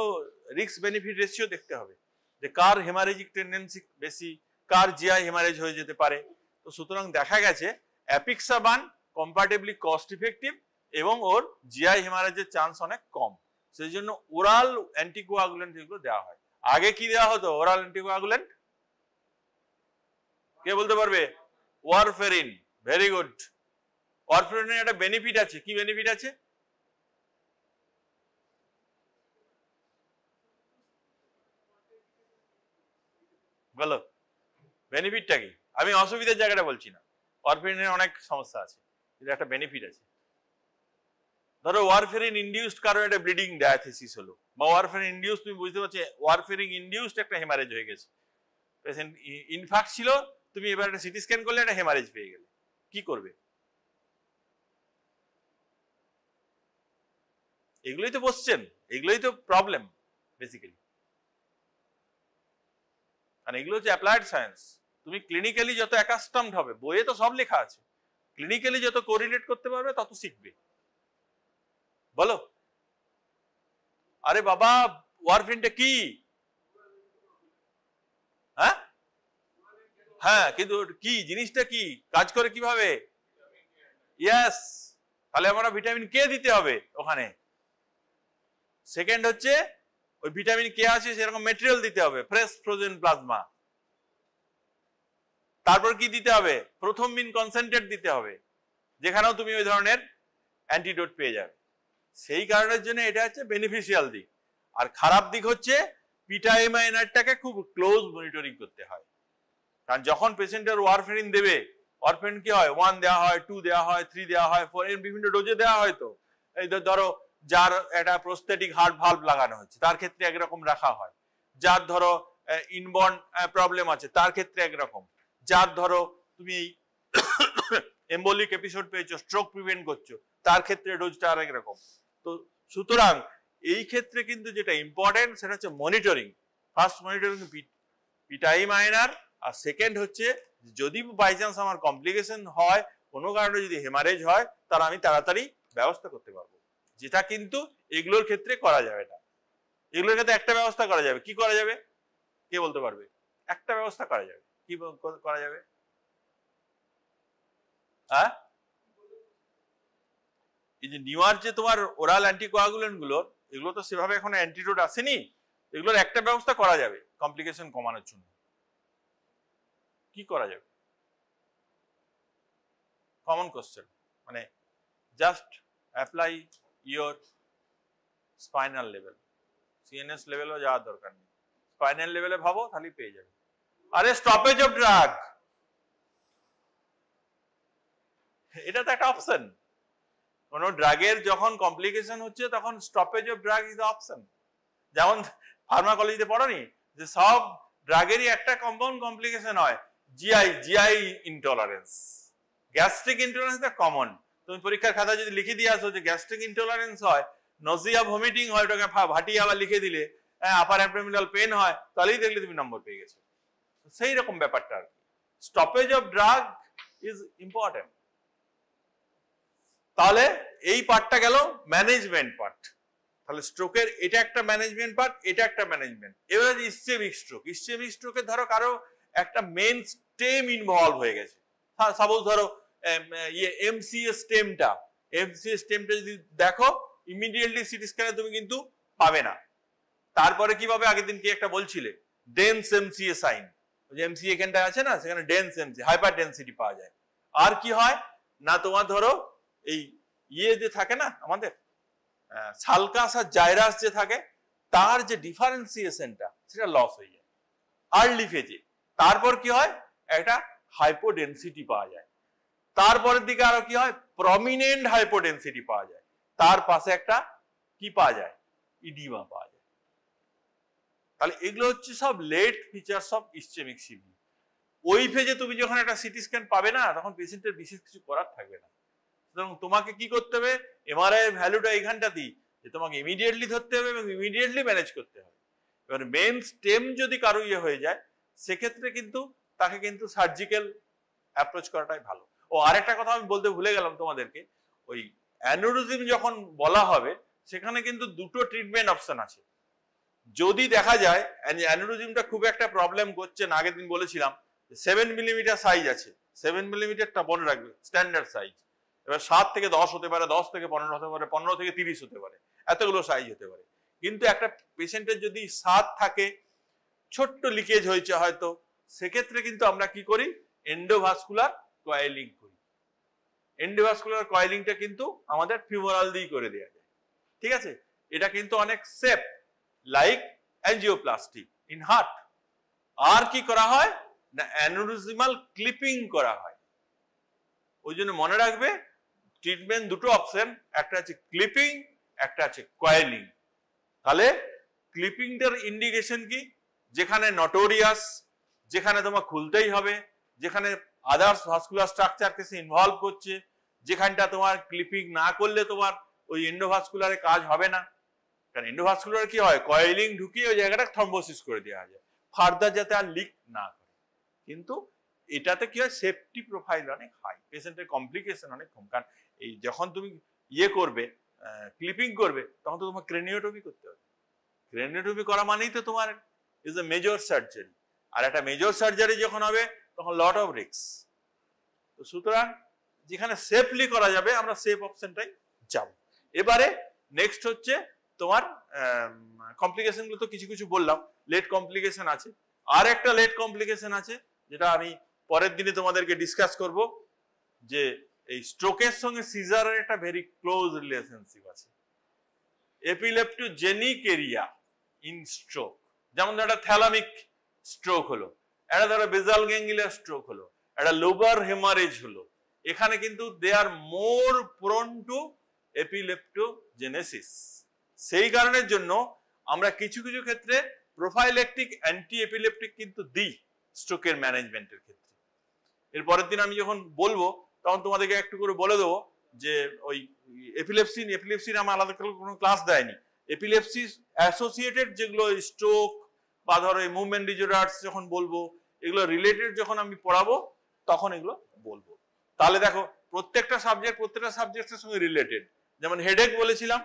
Speaker 1: রিস্ক বেনিফিট রেশিও দেখতে হবে, যে কার হেমারেজিক টেন্ডেন্সি বেশি, কার জিআই হেমারেজ হয়ে যেতে পারে। তো সুতরাং দেখা গেছে অ্যাপিক্সাবান কম্পারেটিভলি কস্ট ইফেক্টিভ এবং ওর জিআই হেমারেজের চান্স অনেক কম। সেই জন্য ওরাল অ্যান্টিকোয়াগুলেন্ট এগুলো দেওয়া হয়। আগে কি দেওয়া হতো ওরাল অ্যান্টিকোয়াগুলেন্ট? কে বলতে পারবে? ওয়ারফেরিন। Very good. ওয়ারফেরিনের একটা বেনিফিট আছে। কি বেনিফিট আছে? বলো, বেনিফিটটা কি? আমি অসুবিধার জায়গাটা বলছি না, ওয়ারফেরিনের অনেক সমস্যা আছে, কিন্তু একটা বেনিফিট আছে। ধরো ওয়ারফেরিন ইনডিউসড কারো একটা ব্লিডিং ডায়াথেসিস হলো, বা ওয়ারফেরিন ইনডিউসড, তুমি বুঝতে পারছো ওয়ারফেরিন ইনডিউসড একটা হেমারেজ হয়ে গেছে, পেশেন্ট ইনফ্যাক্ট ছিল, তুমি এবার একটা সিটি স্ক্যান করলে একটা হেমারেজ পেয়ে গেলে, কি করবে? এগুলোই তো বসছেন, এগুলোই তো প্রবলেম বেসিক্যালি। আর এগুলো হচ্ছে অ্যাপ্লাইড সায়েন্স। তুমি ক্লিনিক্যালি যত অ্যাকাস্টমড হবে, বইয়ে তো সব লেখা আছে, ক্লিনিক্যালি যত কোরিলেট করতে পারবে তত শিখবে। বলো, আরে বাবা ওয়ারফেরিনটা কি? হ্যাঁ হ্যাঁ, কিন্তু কি জিনিসটা, কি কাজ করে কিভাবে? ইয়েস, তাহলে আমরা ভিটামিন কে দিতে হবে ওখানে। সেকেন্ড হচ্ছে ওই ভিটামিন কে আছে সেরকম মেটেরিয়াল দিতে হবে, ফ্রেশ ফ্রোজেন প্লাজমা। তারপর কি দিতে হবে? প্রথম মিন কনসেন্ট্রেট দিতে হবে, যেখানেও তুমি ওই ধরনের অ্যান্টিডোট পেয়ে যাবে। সেই কারণের জন্য এটা হচ্ছে বেনিফিশিয়াল দিক। আর খারাপ দিক হচ্ছে পিটা মাইনারটাকে খুব ক্লোজ মনিটরিং করতে হয়। কারণ যখন পেশেন্টের ওয়ারফেরিন দেবে, ওয়ারফেরিন কি হয় 1 দেওয়া হয়, 2 দেওয়া হয়, 3 দেওয়া হয়, 4 এর বিভিন্ন ডোজে দেওয়া হয়। তো এই ধরো যার একটা প্রস্থেটিক হার্ট ভালভ লাগানো হচ্ছে তার ক্ষেত্রে একরকম রাখা হয়, যার ধরো ইনবর্ন প্রবলেম আছে তার ক্ষেত্রে একরকম, যার ধরো তুমি এম্বোলিক এপিসোড পেয়েছো, স্ট্রোক প্রিভেন্ট করছো, তার ক্ষেত্রে ডোজটা আরেক রকম। তো সুতরাং এই ক্ষেত্রে কিন্তু যেটা ইম্পর্টেন্ট সেটা হচ্ছে মনিটরিং। ফার্স্ট মনিটরিং পিটাই মাইনার, আর সেকেন্ড হচ্ছে যদি বাই চান্স আমার কমপ্লিকেশন হয়, কোনো কারণে যদি হেমারেজ হয়, তাহলে আমি তাড়াতাড়ি ব্যবস্থা করতে পারবো, যেটা কিন্তু এগুলোর ক্ষেত্রে করা যাবে না। এগুলোর ক্ষেত্রে একটা ব্যবস্থা করা যাবে। কি করা যাবে কে বলতে পারবে? একটা ব্যবস্থা করা যাবে। কি করা যাবে? হ্যাঁ, এই যে নিউয়ার যে তোমার ওরাল অ্যান্টিকোয়াগুলেন্ট গুলোর, এগুলো তো সেভাবে এখন অ্যান্টিডোট আসেনি, এগুলোর একটা ব্যবস্থা করা যাবে কমপ্লিকেশন কমানোর জন্য। কি করা যাবে? কমন কোশ্চেন, মানে just apply your spinal level, CNS লেভেলও যাওয়ার দরকার নেই, স্পাইনাল লেভেলে ভাবো, তাহলেই পেয়ে যাবে। আরে স্টপেজ অফ ড্রাগ, এটা তো একটা অপশন। কোন ড্রাগের যখন কমপ্লিকেশন হচ্ছে তখন stoppage of drug is the option. যেমন ফার্মাকোলজিতে পড়োনি যে সব ড্রাগেরই একটা কম্পাউন্ড কমপ্লিকেশন হয়, জিআই ইনটলারেন্স। গ্যাস্ট্রিক ইনটলারেন্স টা কমন। তুমি পরীক্ষার খাতায় যদি লিখে দিয়ে আসো যে গ্যাস্ট্রিক ইনটলারেন্স হয়, নজিয়া ভমিটিং হয়, ওটাকে ভাটিয়ে আবার লিখে দিলে, আপার অ্যাবডোমিনাল পেন হয়, তাহলেই দেখলে তুমি নম্বর পেয়ে গেছো। সেই রকম ব্যাপারটা আর কি। Stoppage of drug is important. তাহলে এই পার্টটা গেল ম্যানেজমেন্ট পার্ট। তাহলে স্ট্রোকের এটা একটা ম্যানেজমেন্ট পার্ট, এটা একটা ম্যানেজমেন্ট। এবার ইসচেমিক স্ট্রোক, ইসচেমিক স্ট্রোকে ধরো কারো একটা মেন স্টেম ইনভলভ হয়ে গেছে। সাপোজ ধরো এমসিএস স্টেমটা যদি দেখো, ইমিডিয়েটলি সিটি স্ক্যানে তুমি কিন্তু পাবে না। তারপরে কিভাবে, আগের দিন কি একটা বলছিলে, ডেন্স এমসিএ সাইন, যে এমসি এখানটা আছে না, সেখানে ডেন্স এমসি, হাইপার ডেন্সিটি পাওয়া যায়। আর কি হয় না, তোমার ধরো এই যে থাকে না আমাদের সালকাস আর জাইরাস যে থাকে, তার যে ডিফারেন্সিয়েশনটা সেটা লস হয়ে যায় আর্লি ফেজে। তারপর কি হয়, একটা হাইপোডেন্সিটি পাওয়া যায়। তারপরের দিকে আরো কি হয়, প্রমিনেন্ট হাইপোডেন্সিটি পাওয়া যায়। তার পাশে একটা কি পাওয়া যায়, ইডিমা পাওয়া যায়। তাহলে এগুলো হচ্ছে সব late features of ischaemic CV. ওই ফেজে তুমি যখন একটা সিটি স্ক্যান পাবে না, তখন পেশেন্টের বিশেষ কিছু করার থাকবে না। সুতরাং তোমাকে কি করতে হবে, এমআরআই এর ভ্যালুটা এইখানটা দিই, যে তোমাকে ইমিডিয়েটলি ধরতে হবে এবং ইমিডিয়েটলি ম্যানেজ করতে হবে। এবার মেন স্টেম যদি কারো হয়ে যায়, সেক্ষেত্রে কিন্তু তাকে কিন্তু সার্জিক্যাল অ্যাপ্রোচ করাটাই ভালো। ও আরেকটা কথা আমি বলতে ভুলে গেলাম তোমাদেরকে, ওই অ্যানিউরিজম যখন বলা হবে, সেখানে কিন্তু দুটো ট্রিটমেন্ট অপশন আছে। যদি দেখা যায় অ্যানিউরিজমটা খুব একটা প্রবলেম করছে না, আগের দিন বলেছিলাম 7 মিলিমিটার সাইজ আছে, 7 মিলিমিটারটা মনে রাখবে স্ট্যান্ডার্ড সাইজ। এবার 7 থেকে 10 হতে পারে, 10 থেকে 15 হতে পারে, 15 থেকে 30 হতে পারে, এতগুলো সাইজ হতে পারে। কিন্তু একটা পেশেন্টের যদি 7 থাকে, ছোট্ট লিকেজ হয়েছে হয়তো, সেক্ষেত্রে কিন্তু আমরা কি করি, এন্ডোভাস্কুলার কয়েলিং করি। এন্ডোভাস্কুলার কয়েলিংটা কিন্তু আমাদের ফিমোরাল দিয়ে করে দেওয়া যায়, ঠিক আছে। এটা কিন্তু অনেক safe, like angioplasty in heart. আর কি করা হয় না, অ্যানিউরিজমাল ক্লিপিং করা হয়। ওই জন্য মনে রাখবে ট্রিটমেন্ট দুটো অপশন, একটা আছে ক্লিপিং, একটা আছে কয়েলিং। তাহলে ক্লিপিংটার ইন্ডিকেশন কি, যেখানে নটোরিয়াস, যেখানে তোমার খুলতেই হবে, যেখানে আদার্স ভাস্কুলার স্ট্রাকচার কেসে ইনভলভ করছে, যেখানটা তোমার ক্লিপিং না করলে তোমার ওই এন্ডোভাস্কুলারে কাজ হবে না। কারণ এন্ডোভাস্কুলার কি হয়, কয়েলিং ঢুকিয়ে ওই জায়গাটা থ্রম্বোসিস করে দেওয়া যায়, ফার্দার যাতে আর লিক না করে। কিন্তু এটাতে কি হয়, সেফটি প্রোফাইল অনেক হাই, পেশেন্টের কমপ্লিকেশন অনেক কম। কারণ এই যখন তুমি করবে, ক্লিপিং করবে, তখন তো তোমার ক্রেনিওটমি করতে হবে। ক্রেনিওটমি করা মানেই তো তোমার ইজ এ মেজর সার্জারি, আর একটা মেজর সার্জারি যখন হবে তখন লট অফ রিস্ক। তো সুতরাং যেখানে সেফলি করা যাবে, আমরা সেফ অপশনটাই যাব। এবারে নেক্সট হচ্ছে তোমার কমপ্লিকেশন গুলো তো কিছু কিছু বললাম, লেট কমপ্লিকেশন আছে। আর একটা লেট কমপ্লিকেশন আছে, যেটা আমি পরের দিনে তোমাদেরকে ডিসকাস করব, যে এই স্ট্রোকের সঙ্গে সিজারের একটা ভেরি ক্লোজ রিলেশনশিপ আছে। এপিলেপ্টোজেনিক এরিয়া, ইন স্ট্রোক। যেমন একটা থ্যালামিক স্ট্রোক হলো, একটা ধরো বেজাল গ্যাংলিয়ার স্ট্রোক হলো, একটা লোবার হেমারেজ হলো, এখানে কিন্তু দে আর মোর প্রোন টু এপিলেপ্টোজেনেসিস। সেই কারণের জন্য আমরা কিছু কিছু ক্ষেত্রে প্রোফাইলেকটিক অ্যান্টি এপিলেপটিক কিন্তু দিই স্ট্রোকের ম্যানেজমেন্টের ক্ষেত্রে। এর পরের দিন আমি যখন বলবো তখন তোমাদেরকে একটু করে বলে দেবো যে ওই এপিলেপসির আমার আলাদা করে কোনো ক্লাস দেয়নি। এপিলেপসি অ্যাসোসিয়েটেড যেগুলো স্ট্রোক বা ধরো এই মুভমেন্ট ডিসঅর্ডারস যখন বলবো, এগুলো রিলেটেড যখন আমি পড়াবো তখন এগুলো বলবো। তাহলে দেখো প্রত্যেকটা সাবজেক্টের সঙ্গে রিলেটেড। যেমন হেডেক বলেছিলাম,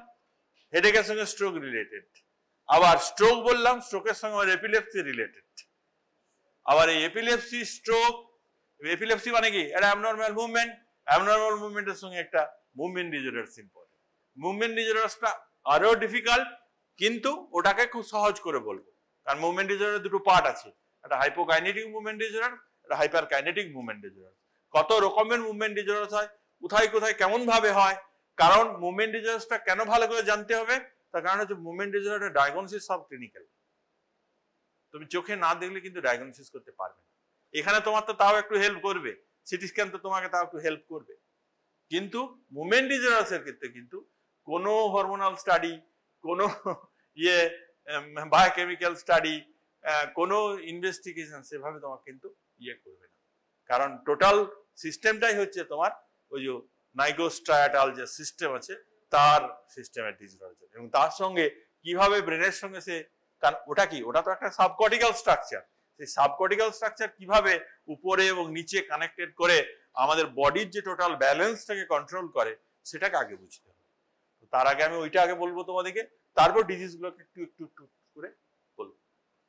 Speaker 1: হেডেকের সঙ্গে স্ট্রোক রিলেটেড। আবার স্ট্রোক বললাম, স্ট্রোকের সঙ্গে আমার এপিলেপসি রিলেটেড। আবার এই এপিলেপসি স্ট্রোক, এপিলেপসি মানে কি? একটা অ্যাবনর্মাল মুভমেন্ট, অ্যাবনর্মাল মুভমেন্টের সঙ্গে একটা মুভমেন্ট ডিসঅর্ডারস ইম্পর্টেন্ট। মুভমেন্ট ডিসঅর্ডারসটা আরো ডিফিকাল্ট, কিন্তু ওটাকে খুব সহজ করে বলবো। কারণ মুভমেন্ট ডিসঅর্ডার দুটো পার্ট আছে, একটা হাইপোকাইনেটিক মুভমেন্ট ডিসঅর্ডার, একটা হাইপারকাইনেটিক মুভমেন্ট ডিসঅর্ডার। কত রকমের মুভমেন্ট ডিসঅর্ডার হয়, কোথায় কোথায় কেমন ভাবে হয়, কারণ মুভমেন্ট ডিসঅর্ডারটা কেন ভালো করে জানতে হবে, তার কারণ হচ্ছে মুভমেন্ট ডিসঅর্ডারের ডায়াগনোসিস সব ক্লিনিক্যাল। তুমি চোখে না দেখলে কিন্তু ডায়াগনোসিস করতে পারবে না। এখানে তোমার তো তাও একটু হেল্প করবে, সিটি স্ক্যান তো তোমাকে তাও একটু হেল্প করবে, কিন্তু মুভমেন্ট ডিসঅর্ডারসের ক্ষেত্রে কিন্তু কোনো হরমোনাল স্টাডি, কোনো বায়োকেমিক্যাল স্টাডি, কোনো ইনভেস্টিগেশন সেভাবে তোমাকে কিন্তু করবে না। কারণ টোটাল সিস্টেমটাই হচ্ছে তোমার ওই যে নাইগোস্ট্রায়াটাল যে সিস্টেম আছে তার সিস্টেমের ডিসঅর্ডার, এবং তার সঙ্গে কিভাবে ব্রেনের সঙ্গে সে, কারণ ওটা কি, ওটা তো একটা সাবকর্টিক্যাল স্ট্রাকচার, সেই সাবকর্টিক্যাল স্ট্রাকচার কিভাবে উপরে এবং নিচে কানেক্টেড করে আমাদের বডির যে টোটাল ব্যালেন্সটাকে কন্ট্রোল করে, সেটাকে আগে বুঝতে হবে। তার আগে আমি ওইটা আগে বলবো তোমাদেরকে, তারপর ডিজিজ গুলোকে একটু একটু একটু